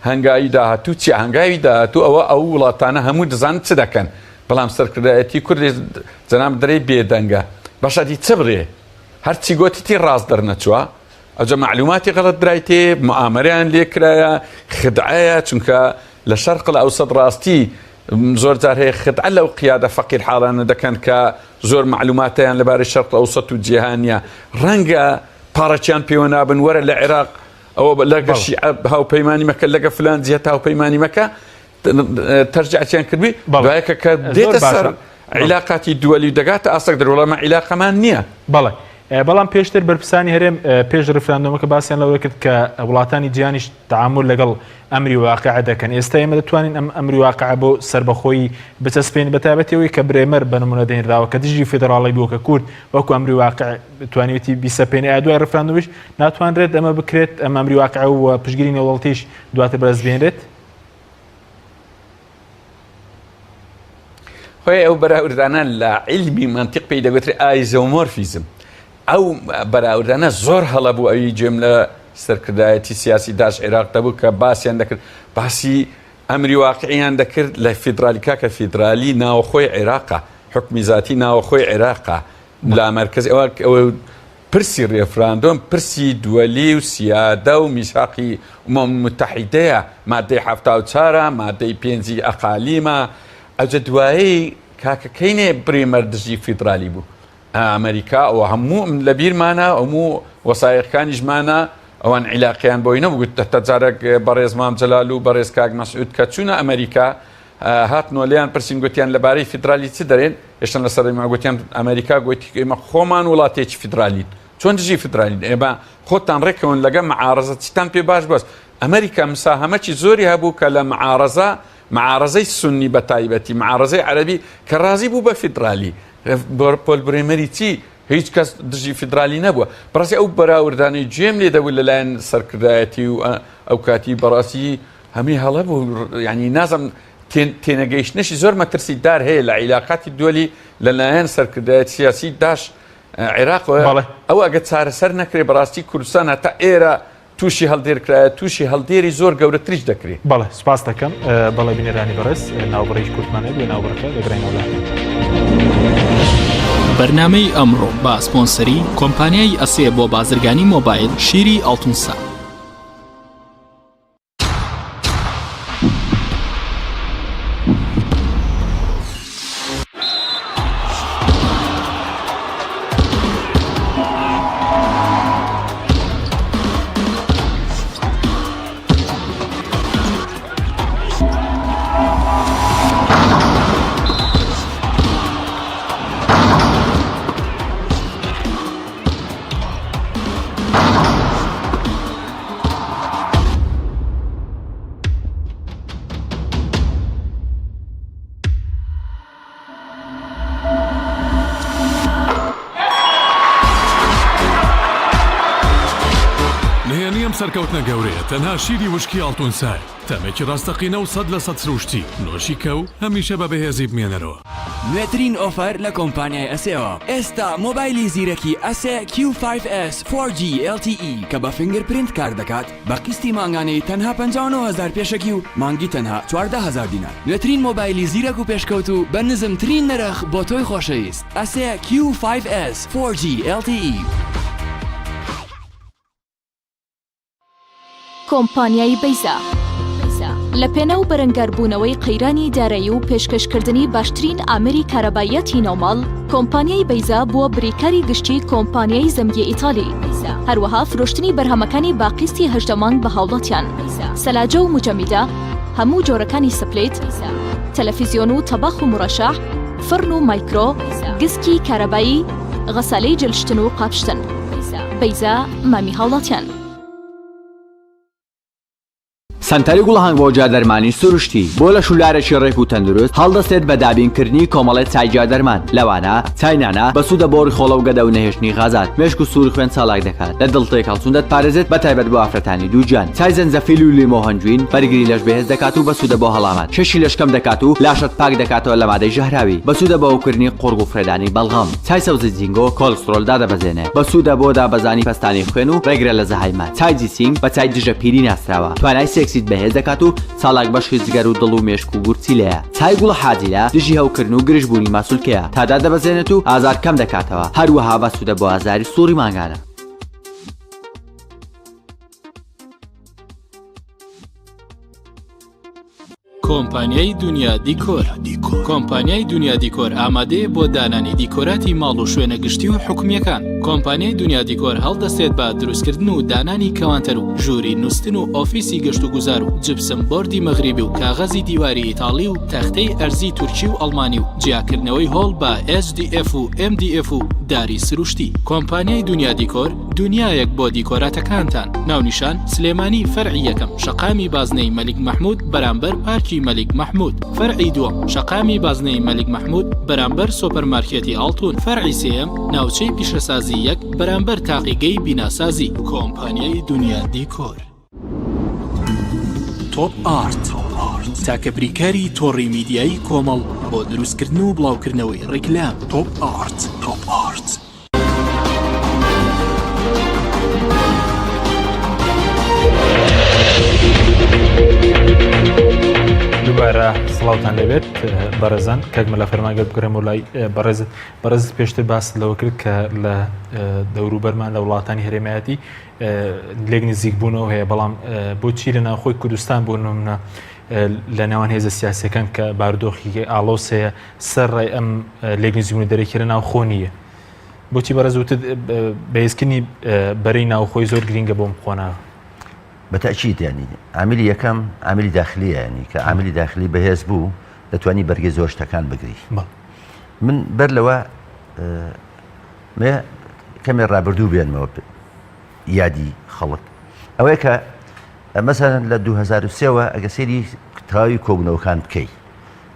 هەنگاوی داهاتوو چی هەنگاوی داهاتوو ئەوە ئەو وڵاتانە هەموو دەزان چ دەکەن بەڵام سەرکردایەتی کوردی جەناب دەرەی بێدەنگە باشەتی چ بڕێ هەرچی گوتیتی ڕاست دەرنەچووە ئەوجە معلوماتی غەڵەت درای تێ معامەریان لێکرایە خدعەیە چونکە لە شەرق الئەوسەد ڕاستی زۆر جار هەیە خدعە لەو قیادە فەقیر حاڵانە دەکەن کە زۆر معلوماتیان لەبارەی شەرق الئەوسەد و جیهانیە ڕەنگە پاڕەچیان پێوە نابن وەرە لە عێراق ئەوە لەگە شیعە هاوپەیمانی مەکە لەگە فلان جیهەت هاوپەیمانی مەکە تەرجیعەتیان کردبی دوایەکە کە دێتە سەر عیلاقاتی دووەلی دەگاتە ئاسک دەروڵەمە عیلاقەمان نییە بەڵێ بەڵام پێشتر بەرپرسانی هەرێم پێش ڕفراندۆمەکە باسییان لەوە کرد کە وڵاتانی جیهانیش تعامل لەگەڵ ئەمری واقع دەکەن ئێستا ئێمە دەتوانین ئەم ئەمری واقع بۆ سربەخۆی بچەسپێن بەتابەتەوەی کە برێمەر بە نمونە دێنراوە کە دژی فێدراڵی بووە کە کورد وەکو ئەمری واقع توانیوێتی بیسەپێنێ دوای ڕفراندۆمیش ناتوانرێت ئەمە بکرێت ئەم ئەمری واقع و پشگیری نێوەڵتیش دواتر بەدەستبێنرێت خۆی ئەو بەراوردانە لە عیلمی منطق پێی دەگوترێت ئایزۆمۆرفیزم ئەو بەراوردانە زۆر هەڵە بوو ئەوی جێم لە سەرکردایەتی سیاسی داش عێراق دەبوو کە باسییان دەکرد باسی ئەمری واقعیان دەکرد لە فیدرالیکا کە فیدرالی ناوەخۆی عێراقە حکمی ذاتی ناوەخۆی عێراقە لا مەرکەز ئەوە پرسی ڕێفراندۆم پرسی دووەلی و سیادە و میساقی ئومەم متحیدەیە مادەی 74 مادەی 5 ئەقالیمە ئەوجە دوایی کاکەکەینێ برێمەر دژی فیدرالی بوو ئەمریکا ئەوە هەموو لە بیرمانە هەموو وەسایەکانیشمانە ئەوان عیلاقیان بۆی نەبوو تەجارێک بەڕێز مام جەلال و بەڕێز کاک مەسعود کە چوونە ئەمریکا هاتنەوە لێیان پرسین گوتیان لەبارەی فیدرالی چ دەرێن هێشتا لەسەر گوتیان ئەمریکا گوتی ئێمە خۆمان وڵاتێکی فیدرالین چۆن دژی فیدرالین ئێمە خۆتان ڕێکەون لەگە معارەزە چیتان پێ باش بەس ئەمریکا مساهەمەکی زۆری هەبوو کە لە معارەزەی سنی بە تایبەتی معارەزەی عەرەبی کە ڕازی بوو بە فیدرالی پۆل برێمەری چی هیچ کەس دژی فیدرالی نەبووە بەڕاستی ئەو بەراوردانەی گوێم لێ دەبوو لەلایەن سەرکردایەتی و ئەو کاتی بەڕاستی هەمی هەڵە بوو یعنی نازم تێنەگەیشتنەشی زۆر مەترسی دار هەیە لە عیلاقاتی دووەلی لەلایەن سەرکردایەتی سیاسی داش عێراق ئەو ئەگە چارەسەر نەکرێ بەڕاستی کوردستان هەتا ئێرە تووشی هەڵدێرکرایە تووشی هەڵدێری زۆر گەورەتریش دەکرێت بەڵێ سپاس دەکەم بەڵێ بینێرانی بەڕێز ناوبڕێژ کورتمانە بێ ناوبڕەکە لەگرینەوە بەرنامەی ئەمڕۆ با سپۆنسەری کۆمپانیای ئەسێ بۆ بازرگانی مۆبایل شیری ئەڵتونسا. سەرکەوتنە گەورەیە تەنها شیری وشکی ئەڵتونسای تەمێکی ڕاستەقینە و 100% سروشتی نۆشی کە و هەمیشە بە بەهێزی بمێنەرەوە. نوێترین ئۆفەر لە کۆمپانیای ئەسێەوە ئێستا مۆبایلی زیرەکی ئەسێ Q5S 4G LTE کە بە فینگرپرینت کار دەکات بە قستی مانگانەی تەنها 59,000 پێشەکی و مانگی تەنها 14,000 دینار. نوێترین مۆبایلی زیرەک و پێشکەوت و بە نزمترین نرخ بۆ تۆی خۆشەویست. ئەسێ Q5S 4G LTE. کۆمپانیای بەیزا لە پێنە و بەرەنگاربوونەوەی قەیرانی دارایی و پێشکەشکردنی باشترین ئامێری کارەبایەتی نۆماڵ، کۆمپانیای بەیزا بووە بریکاری گشتی کۆمپانیای زەمگی ئیتالی. هەروەها فرۆشتنی بەرهەمەکانی باقیستی هەژدەمانگ بە هاوڵاتیان، سەلاجە و مجەمیدە، هەموو جۆرەکانی سپلێت، تەلەڤیزیۆن و تەباخ و مڕەشەح، فرن و مایکرۆ، گسکی کارەبایی، غەسالەی جلشتن و قاپشتن. بەیزا مامی هاوڵاتیان. سنتەری گوڵهنگ بۆ جادەرمانی سروشتی بۆ لە شولارێکی ڕێک و تەندروست هەڵدەستێت بە دابینکردنی کۆمەڵێت چای جادەرمان لەوانە چاینانە بەسوودە بۆ ڕیخۆڵە و گەدە و نەهێشتنی غازات مێشک و سوور خوێن چالاک دەکات لە دڵتێک هەڵچوون دەتپارێزێت بە تایبەت بۆ ئافرەتانی دووجان چای زەنجەفیل و لیمۆ هەنجوین بەرگری لەش بەهێز دەکات و بەسوودە بۆ هەڵامات شەشی لەشکەم دەکات و لاشت پاک دەکاتەوە لە مادەی ژەهراوی بەسوودە بە ئەوکردنی قوڕگ و فرێدانی بەڵغەم چای سەوزە جینگۆ کۆلسترۆل دادەبەزێنێ بەسوودە بۆ دابەزانی پەستانی خوێن و ڕێگرە لە زەهایمان چای جیسینگ بە چای دژە پیری ناستراوە توانای سێکسیت بەهێز دەکات و ساڵاک بەشی جگەر و دڵ و مێشک و گورچی لەیە چای گوڵە حاجیلە دژی هەوکردن و گرژبوونی ماسوولکەیە تادا دەبەزێنێت و ئازار کەم دەکاتەوە هەروەها بەسوودە بۆ ئازاری سووری مانگانە. کۆمپانیای دنیا دیکۆر کۆمپانیای دنیا دیکۆر ئامادەیە بۆ دانانی دیکۆراتی ماڵ و شوێنە گشتی و حکومیەکان. کۆمپانیای دنیا دیکۆر هەڵدەستێت بە دروستکردن و دانانی کەوانتەر و ژووری نووسن و ئۆفیسی گەشت و گوزار و جبسم بۆردی مەغریبی و کاغەزی دیواری ئیتاڵی و تەختەی ئەرزی تورکی و ئەڵمانی و جیاکردنەوەی هۆڵ بە HDF و MDF و داری سروشتی. کۆمپانیای دنیا دیکۆر دنیایەک بۆ دیکۆراتەکانتان. ناونیشان سلێمانی فەرعی یەکەم شەقامی بازنەی مەلیک مەحموود بەرامبەر پارکی مەلیک مەحموود. فەرعی دووەم شەقامی بازنەی مەلیک مەحموود بەرامبەر سۆپەرمارکێتی ئاڵتون. فەرعی سێیەم ناوچەی پیشەسازی یەک بەرامبەر تاقیگەی بیناسازی. کۆمپانیای دنیا دیکۆر. تۆپ ئارت تاکە بریکاری تۆڕی میدیایی کۆمەڵ بۆ دروستکردن و بڵاوکردنەوەی ڕیکلام. تۆپ ئارت. دووبارە سڵاوتان لەبێت بەڕێزان کەکمە لە فەرمانگەر بگرم و لای بەڕێز پێشتر باس لەوە کرد کە لە دەوروبەرمان لە وڵاتانی هەرێمایەتی لێک نزیک بوونەوە هەیە بەڵام بۆچی لە ناوخۆی کوردستان بۆ نمونە لە ناوان هێزە سیاسەکان کە بارودۆخی ئاڵۆس هەیە سەرڕای ئەم لێک نزیکبوونی دەرەکی لە ناوخۆ نییە بۆچی بەڕێز وتت بەهێزکردنی بەرەی ناوخۆی زۆر گرینگە بۆم خۆناوە. بەتەکید ینی عاملی یەکەم عاملی داخلیە ینی کە عاملی داخلی بەهێز بوو دەتوانی بەرگی زۆر شتەکان بگری. من بەر لەوە کەمێ ڕابردوو بێنمەوە یادی خەڵک ئەوەیە کە مەسەن لە 2003ەوە ئەگە سێری تەواوی کۆبوونەوەکان بکەی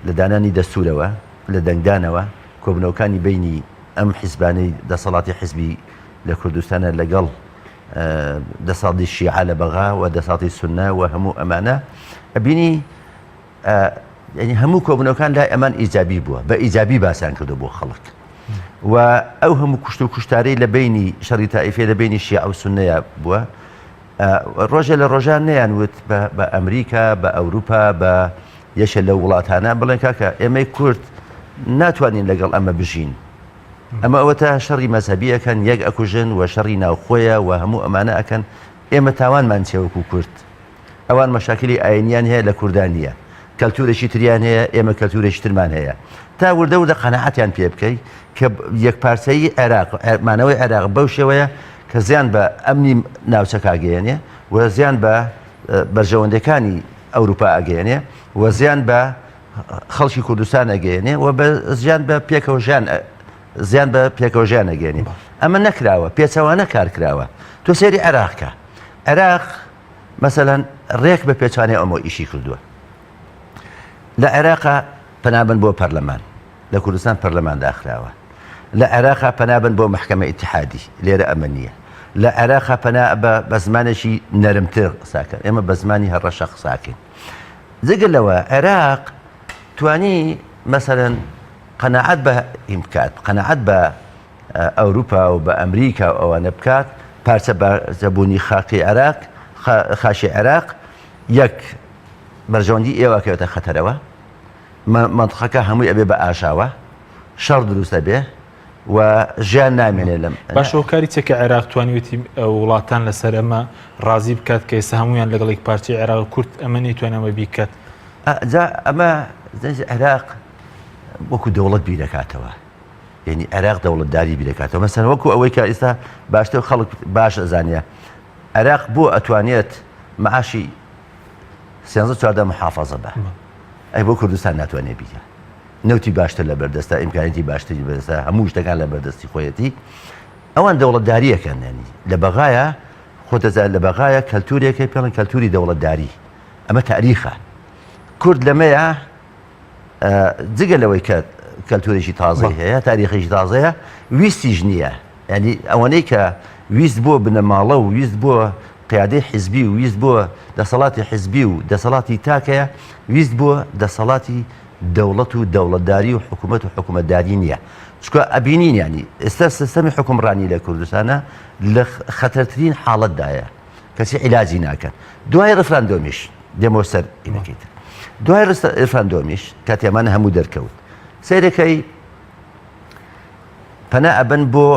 لە دانانی دەستورەوە لە دەنگدانەوە کۆبوونەوەکانی بینی ئەم حیزبانەی دەسەڵاتی حیزبی لە کوردستانە لەگەڵ دەسەڵاتی شیعە لە بەغا و دەسەڵاتی سونە و هەموو ئەمانە ئەبینی ینی هەموو کۆبوونەوەکان لای ئەمان ئیجابی بووە بە ئیجابی باسییان کردو بۆ خەڵک و ئەو هەموو کوشت و کوشتارەی لە بینی شەڕی تائیفێ لە بینی شیعە و سونەیە بووە ڕۆژە لە ڕۆژان نەیانوت بە ئەمریکا بە ئەوروپا بە یەشە لە وڵاتانە بڵێن کاکە ئێمەی کورد ناتوانین لەگەڵ ئەمە بژین ئەمە ئەوە تا شەڕی مەزهبیەکەن یەک ئەکوژن و شەڕی ناوخۆیە و هەموو ئەمانە ئەکەن ئێمە تاوانمان چێوەکو کورد ئەوان مەشاکلی ئاینیان هەیە لە کوردانیە کەلتورێکی تریان هەیە ئێمە کەلتورێکی ترمان هەیە تا وردە وردە قەنەعەتیان پێ بکەی کە یەکپارچەیی عێراق مانەوەی عێراق بەو شێوەیە کە زیان بە ئەمنی ناوچەکە ئەگەیەنێ و زیان بە بەرژەوەندەکانی ئەوروپا ئەگەیەنێ و زیان بە خەڵکی کوردستان ئەگەیەنێ و زیان بە پێکەوەژیان زیان بە پێکەوەژیان ئەگەێنێ ئەمە نەکراوە پێچەوانە کار کراوە تۆ سێری عێراقکە عێراق مەسەلەن ڕێک بە پێچوانێ ئەمە ئیشی کردووە لە عێراقا پەنابن بۆ پەرلەمان لە کوردستان پەرلەمان داخراوە لە عێراقا پەنابن بۆ محکەمە ئیتحادی لێرە ئەمە نییە لە عێراقا پەنا بە زمانێکی نەرمتر قساکەن ئێمە بە زمانی هەڕەشە قساکەین جگە لەوە عێراق توانی مەسەلەن قەنەعەت بە ئیمکات قەنەعەت بە ئەوروپا و بە ئەمریکا و ئەوانە بکات پارچە بەرزەبوونی خاقی عێراق خاشی عێراق یەک بەرژەوەندی ئێوەکەوێتە خەتەرەوە منطقەکە هەمووی ئەبێ بە ئاشاوە شەڕ دروستە بێ و ژیان نامێنێ لەم باشەوە کاری چێکە عێراق توانیوێتی وڵاتان لەسەر ئەمە ڕازی بکات کە ئێستا هەمویان لەگەڵێک پارتی عێراق کورد ئەمە نەیتوانێمە بیکات ئەمە عێراق وەکو دەوڵەت بیرەکاتەوە یعنی عێراق دەوڵەتداری بیرەکاتەوە مەسەن وەکو ئەوەی کە ئێستا باشتر خەڵک باش ئەزانیە عێراق بۆ ئەتوانێت معاشی 14 محافەزە بە ئەی بۆ کوردستان ناتوانێت بیکە نەوتی باشتر لە بەردەستە ئیمکانەتی باشتری بەدەستە هەموو شتەکان لە بەردەستی خۆیەتی ئەوان دەوڵەتداریەکەن ینی لە بەغایە خۆتەزار لە بەغایە کەلتورێکی پێڵن کەلتوری دەوڵەتداری ئەمە تاریخە کورد لەمەیە جگە لەوەی کە کەلتورێکی تازەی هەیە تاریخیش تازەیە ویستیش نییە ینی ئەوەنەی کە ویست بۆ بنەماڵە و ویست بۆ قیادەی حیزبی و ویست بۆ دەسەڵاتی حیزبی و دەسەڵاتی تاکەیە ویست بۆ دەسەڵاتی دەوڵەت و دەوڵەتداری و حکوومەت و حکوومەتداری نییە چکە ئەبینین ینی ئێستا سیستەمی حکومڕانی لە کوردستانە لە خەتەرترین حاڵەتدایە کەسی عیلاجی ناکەن دوای ڕفراندۆمیش دێمەوە سەر ئینەکەیتر دوای ڕفراندۆمیش کاتێمانە هەموو دەرکەوت سیرەکەی پەنا ئەبن بۆ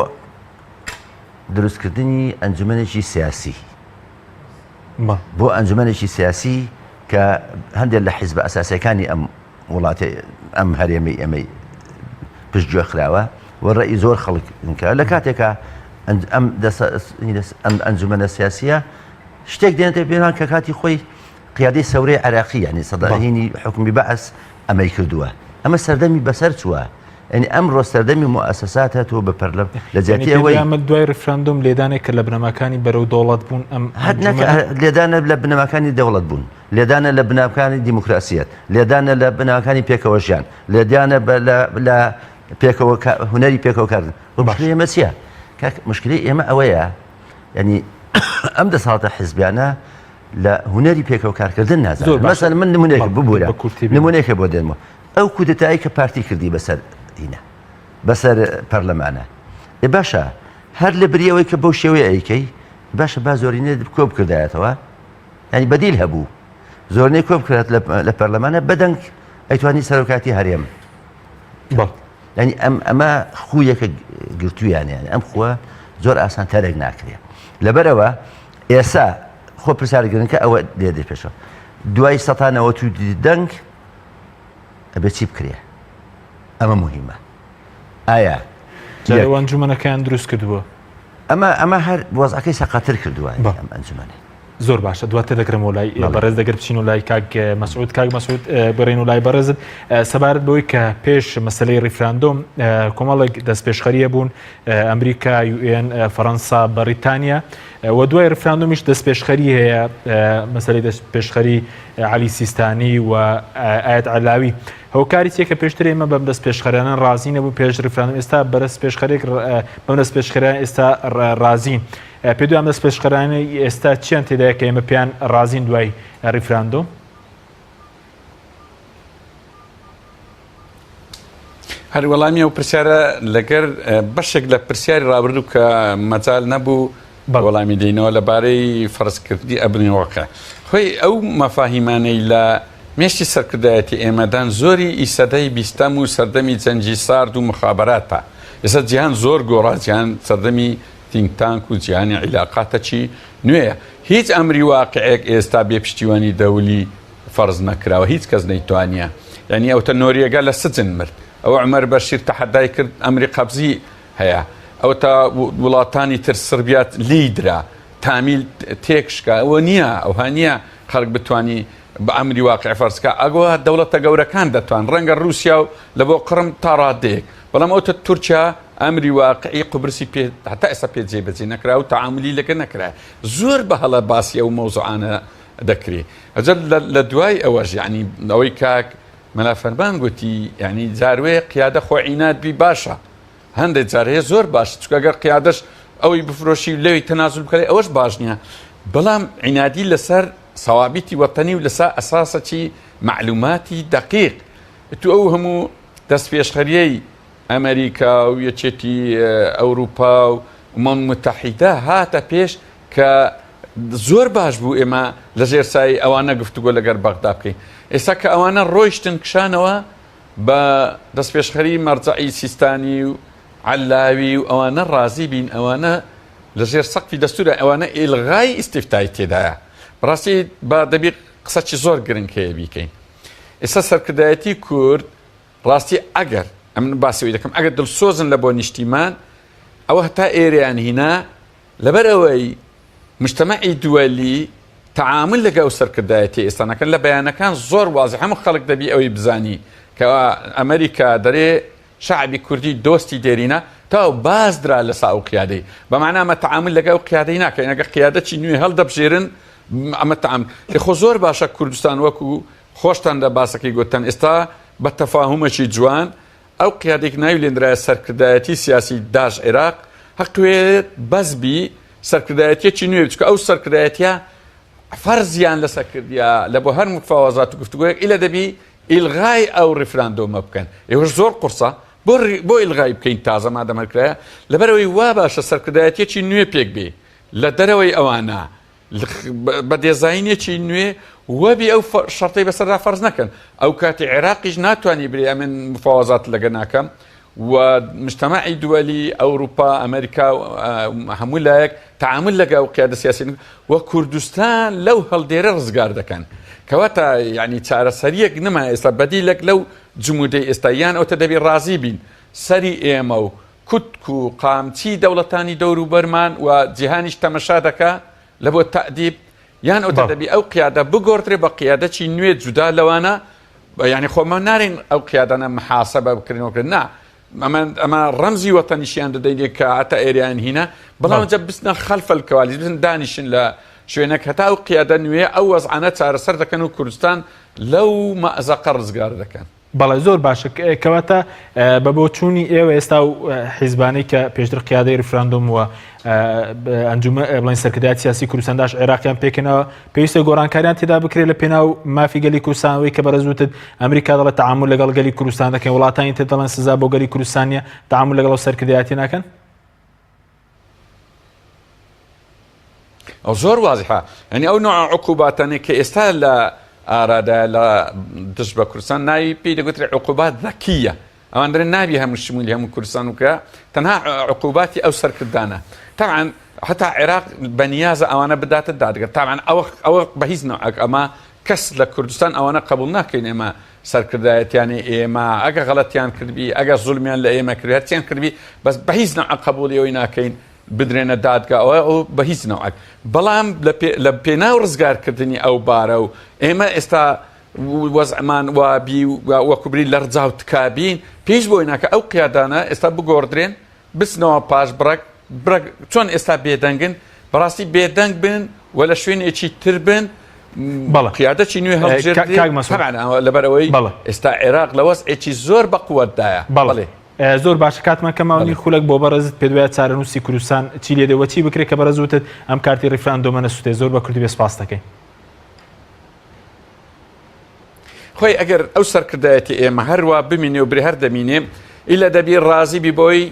دروستکردنی ئەنجومەنێکی سیاسی بۆ ئەنجومەنێکی سیاسی کە هەندێک لە حیزبە ئەساسیەکانی ئەم وڵاتی ئەم هەرێمی ئەمەی پشتگوێ خراوە و ڕێی زۆر خەڵکە لە کاتێکە ئەم ئەنجومەنە سیاسیە شتێک دێنێتە پێیان کە کاتی خۆی قیادەی سەورەی عێراقی ینی سەداهینی حکومی بەعەس ئەمەی کردووە ئەمە سەردەمی بەسەر چووە ینی ئەمڕۆ سەردەمی مؤسسات هاتووە بە پەرلەم لە جێتی ئەوەی ئەمە دوای ڕفراندۆم لێدانێک کە لە بنەماکانی بەرەو دەوڵەت بوون ئەم لێدانە لە بنەماکانی دەوڵەت بوون لێدانە لە بناکانی دیموکراسیەت لێدانە لە بناکانی پێکەوە ژیان لێدانە لە پێکەوە هوەری پێکەوەکردن مشکلی ئێمە چییە مشکلی ئێمە ئەوەیە ینی ئەم دەسەڵاتە حیزبیانە لە هوەری پێکەوە کارکردن نازانێت مەسەن من نمونێک ببوورە نمونێکە بۆ دێنمەوە ئەو کودتایی کە پارتی کردی بەسەر دینە بەسەر پەرلەمانە باشە هەر لە بریەوەی کە بەو شێوەیە ئەیکەی باشە با زۆرینێ کۆ بکردایەتەوە ینی بەدیل هەبوو زۆرنەی کۆ بکرێت لە پەرلەمانە بەدەنگ ئەیتوانی سەرۆکاتی هەرێم ینی ئەمە خویەکە گرتوویانیان ئەم خوە زۆر ئاسان تەرێک ناکرێت لەبەرەوە ئێسا خۆ پرسیارگرن کە ئەوە لێدەی پێشەوە دوای سەتانەوە تو دەنگ ئەبێ چی بکرێ ئەمە مهمە ئایا ئەنجومەنەکەیان دروست کردووە ئەمە هەر وەزعەکەی سەقاتر کردووە ئەم ئەنجومەنە زۆر باشە دواتر دەکرم و لای بەڕێز دەگەر بچین و لای کاک مەسعود کاک مەسعود بڕین و لای بەڕێزت سەبارەت بەوەی کە پێش مەسەلەی ڕیفراندۆم کۆمەڵێک دەستپێشخەریە بوون ئەمریکا UN فەڕەنسا بەریتانیا و دوای ڕیفراندۆمیش دەستپێشخەری هەیە مەسەلەی دەستپێشخەری عەلی سیستانی و ئایەت عەلاوی هەوکاری چێکە پێشتر ئێمە بەم دەستپێشخەریانە ڕازی نەبوو پێش ڕیفراندۆم ئێستا بەرەس پێشخەرێک بەم دەستپێشخەریان ئێستا ڕازین پێ دوام دەستپێشخەرانەی ئێستا چیان تێدایە کە ئێمە پێیان ڕازین دوای ڕیفراندۆم هەر وەڵامی ئەو پرسیارە لەگەر بەشێک لە پرسیاری ڕابردوو کە مەجال نەبوو وەڵامی دێنەوە لەبارەی فەرزکردی ئەبنیوەکە خۆی ئەو مەفاهیمانەی لە مێشتی سەرکردایەتی ئێمەدان زۆری ئیسەدەی بیستەم و سەردەمی جەنجی سارد و مخابراتە ئێستا جیهان زۆر گۆڕا جیهان سەردەمی تینگتانک و جیهانی عیلاقاتەکی نوێیە هیچ ئەمری واقعێک ئێستا بێ پشتیوانی دەولی فەرز نەکراوە هیچ کەس نەیتوانیە یعنی ئەوتە نۆریەگە لە سجن مرد ئەو عومەر بەشیر تەحەدای کرد ئەمری قەبزی هەیە ئەو تا وڵاتانی تر سربیات لیدرا تامیل تێکشکە ئەوە نییە ئەوها نییە خەڵک بتوانی بە ئەمری واقع فەرزکە ئەگەوە دەوڵەتە گەورەکان دەتوان ڕەنگە رووسیا و لە بۆ قڕم تا ڕادەیەک بەڵام ئەوتە تورکیا ئەمری واقعی قوبرسی هەتا ئێستا پێجێبەجێ نەکرا و تعاملی لەگە نەکرا زۆر بە هەڵە باسی ئەو مەوزوعانە دەکرێت ئەجل لە دوای ئەوەش یعنی ئەوەی کاک مەلا فەرمان گوتی یعنی جاروێ قیادە خۆ عینات بی باشە هەندێک جارەیە زۆر باش چکە گەر قیادەش ئەوەی بفرۆشی لەوەی تەنازل بکەی ئەوەش باش نییە بەڵام عینادی لەسەر سەوابیتی وەتەنی و لەسەر ئەساسەکی معلوماتی دقیق تو ئەو هەموو دەستپێشخەریەی ئەمریکا و یەکێتی ئەوروپا و ئومەم متحیدە هاتە پێش کە زۆر باش بوو ئێمە لە ژێر سای ئەوانە گفتوگۆ لەگەر بەغدا بکەین ئێستا کە ئەوانە ڕۆیشتن کشانەوە بە دەستپێشخەری مەرجعی سیستانی و علاوی و ئەوانە ڕازی بین ئەوانە لەژێر سەقفی دەستورە ئەوانە ئیلغای ئیستیفتای تێدایە بەڕاستی با دەبی قسەی زۆر گرنگ هەیە بیکەین ئێستا سەرکردایەتی کورد ڕاستی ئەگەر ئەمن باسیەوەی دەکەم ئەگەر دڵسۆزن لە بۆ نیشتیمان ئەوە هەتا ئێریان هینا لەبەر ئەوەی مجتەمەعی دووەلی تعامل لەگەڵ سەرکردایەتی ئێستانەکەن لە بەیانەکان زۆر وازی هەموو خەڵک دەبی ئەوەی بزانی کە ئەمریکا دەرێ شعبی کوردی دۆستی دێرینە تا باز درا لە ساو قیادەی بەمانامە تعامل لەگەڵ قیادەی ناکەین ئەگە قیادەتی نوێ هەڵدەبژێرن ئەمە تعامل خۆ زۆر باشە کوردستان وەکو خۆشتان لە باسەکەی گوتن ئێستا بە تەفاهومێکی جوان ئەو قیادێک ناویلێنرایە سەرکردایەتی سیاسی داش عێراق هەقوێت بەزبی سەرکردایەتیەکی نوێ بچکە ئەو سەرکردایەتیە فەرزیان لەسەر کردیا لە بۆ هەر مفاوەزات و گفتوگویەک ئیلە دەبی ئیلغای ئەو ڕیفراندۆمە بکەن ئێوەش زۆر قورسە بۆ ئیلغای بکەین تازە مادەمەکرایە لەبەرەوەی وا باشە سەرکردایەتیەکی نوێ پێک بێ لە دەرەوەی ئەوانە بە دێزاینێکی نوێ وەبی ئەو شەرتەی بەسەردا فەرز نەکەن ئەو کاتی عێراقیش ناتوانانی برێ من مفاوەزات لەگە ناکەم و مجتمعی دووەلی ئەوروپا ئەمریکا هەموو لایەک تعامل لەگەڵ قیادە سیاسی وە کوردستان لەو هەڵدێرە ڕزگار دەکەن کەواتە یعنی چارەسەریەک نما ئێستا بەدیلێک لەو جمودەی ئێستاییان ئەوتە دەبی ڕازی بین سەری ئێمە و کوتک و قامچی دەوڵەتانی دەوروبەرمان و جیهانیش تەمەشا دەکا لە بۆ تەعدیب یان ئەوتە دەبی ئەو قیادە بگۆڕدرێ بە قیادەکی نوێ جودا لەوانە یعنی خۆمە نارین ئەو قیادانە محاسەبە بکردنەوەکرد نا ئەمە ڕەمزی وەتەنیشیان دەدەینێت کە ئاتە ئێریان هینە بەڵام جە بستنە خەلفە الکەوالی بستن دانیشن لە شوێنێک هەتا ئەو قیادە نوێ ئەو وەزعانە چارەسەر دەکەن و کوردستان لەو مەزەقە ڕزگار دەکەن بەڵێ زۆر باشە کەواتە بە بۆ چوونی ئێوە ئێستا و حیزبانەی کە پێشتر قیادەی ریفراندۆم وە ئەنجومە بڵین سەرکردایەتی سیاسی کوردستانداش عێراقیان پێکەنەوە پێویستە گۆڕانکاریان تێدا بکرێت لە پێناو مافی گەلی کوردستانەوەی کە بەرەزوتت ئەمریکا دەڵێت تعامل لەگەڵ گەلی کوردستان دەکەن وڵاتانی تر دەڵێن سزا بۆ گەلی کوردستانیە تعامل لەگەڵ سەرکردایەتی ناکەن ئەو زۆر وازحە ئەنی ئەو نوع عقوباتانێ کە ئێستا لە ئارادا لە دشت بە کوردستان ناوی پێی دەگوترێ عقوبات ذەکیە ئەوان دەرێن نابی هەموو شمولی هەموو کوردستان وکە تەنها عقوباتی ئەو سەرکردانە طبعا حتا عێراق بەنیازە ئەوانە بداتە دادگەر طبعا ئەوە بە هیچ نوعەک ئەمە کەس لە کوردستان ئەوانە قبول ناکەین ئێمە سەرکردایەتیانی ئێمە ئەگە غەڵەتیان کردبی ئەگە زوڵمیان لە ئێمە کرد هەرچیان کردبی بەس بە هیچ نوع قبولی ئەوی ناکەین بدرێنە دادگاەوە ئەو بە هیچ نوعەک بەڵام لە پێناو ڕزگارکردنی ئەو بارە و ئێمە ئێستا وەزعمان وابی وەکوبری لەرجا و تکابین پێش بۆی ناکە ئەو قیادانە ئێستا بگۆڕدرێن بچنەوە پاش بڕک چۆن ئێستا بێدەنگن بەڕاستی بێدەنگ بن و لە شوێنێکی تر بن قیادەتی نوێ هەڵبژێردرێن لەبەرەوەی ئێستا عێراق لە وەزعێکی زۆر بەقووەتدایە بەڵێ زۆر باشە کاتمان کەماوەنی خولک بۆ بەڕێزت پێ دوایە چارەنووسی کوردستان چی لێ دەوە چی بکرێت کە بەرەزوتت ئەم کارتی ریفراندۆمە نەسووتێ زۆر بە کوردی بێ سپاس دەکەین خۆی ئەگەر ئەو سەرکردایەتی ئێمە هەروە بمینێ و برێ هەر دەمینێ ئیلە دەبی ڕازی بی بۆی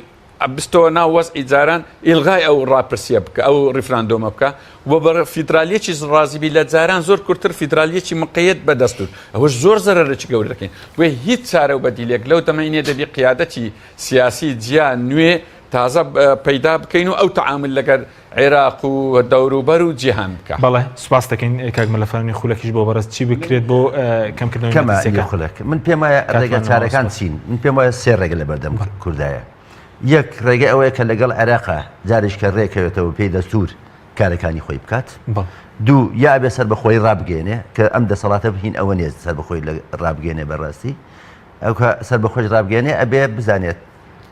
بستەوە ناو وەزعی جاران ئیلغای ئەو ڕاپرسیە بکە ئەو ریفراندۆمە بکە و بە فیدرالیەکی ڕازی بی لە جاران زۆر کورتتر فیدرالیەکی مقیت بەدەستور ئەوەش زۆر زەرەرێکی گەورە دەکەین وێ هیچ چارە و بەدیلێک لەو تەمەینێ دەبی قیادەتی سیاسی جیان نوێ تازە پەیدا بکەین و ئەو تعامل لەگەر عێراق و دەوروبەر و جیهان بکە بەڵێ سوپاس دەکەین کاک مەلەفەرمی خولەکیش بۆ بەڕێز چی بکرێت بۆ کەمکردنەوەی خولەک من پێم وایە ڕێگە چارەکان چین من پێم وایە سێ ڕێگە لە بەردەم کوردایە یەک ڕێگە ئەوەیە کە لەگەڵ عێراقا جارێک کە ڕێکەوێتەوە پێی دەستور کارەکانی خۆی بکات دوو یا بێ سەر بەخۆی ڕابگەێنێ کە ئەم دەسەڵاتە بهین ئەوە نیە سەر بەخۆی ڕابگەێنێ بەڕاستی ئەو کە سەر بەخۆی ڕابگەێنێ ئەبێ بزانێت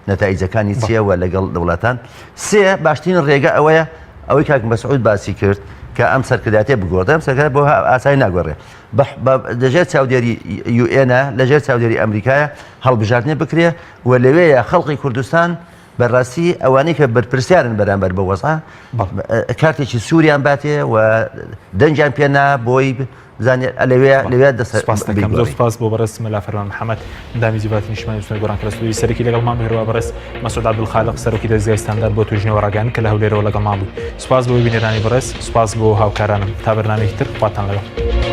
نەتایجەکانی چیەوە لەگەڵ دەوڵاتان سێ باشترین ڕێگە ئەوەیە ئەوەی کاک مەسعود باسی کرد کە ئەم سەرکردایەتێ بگۆڕێ ئەم سەرکردایەت بۆ ئاسایی ناگۆڕێ لەژێر چاودێری UN لەژێر چاودێری ئەمریکایە هەڵبژاردنێ بکرێ و لەوەیە خەڵقی کوردستان بەڕاستی ئەوانەی کە بەرپرسیارن بەرامبەر بە وەزع کارتێکی سووریان باتێ و دەنجیان پێنا بۆی بزانێت لەوێ دەسەپاس سپاس بۆ بەڕێز مەلافەرمان محەممەد ئەندامی جیباتی نیشتمانی سنووری گۆڕانکەرە سووری سەرەکی لەگەڵمان هێرەوە بەڕێز مەسعود عەبدولخالق سەرۆکی دەستگای ستاندار بۆ توێژینەوە ڕاگەیاندن کە لە هەولێرەوە لەگەڵمان بوو سپاس بۆ بینێرانی بەڕێز سپاس بۆ هاوکارانم تا بەرنامەیەکی تر خواتان لەگەڵ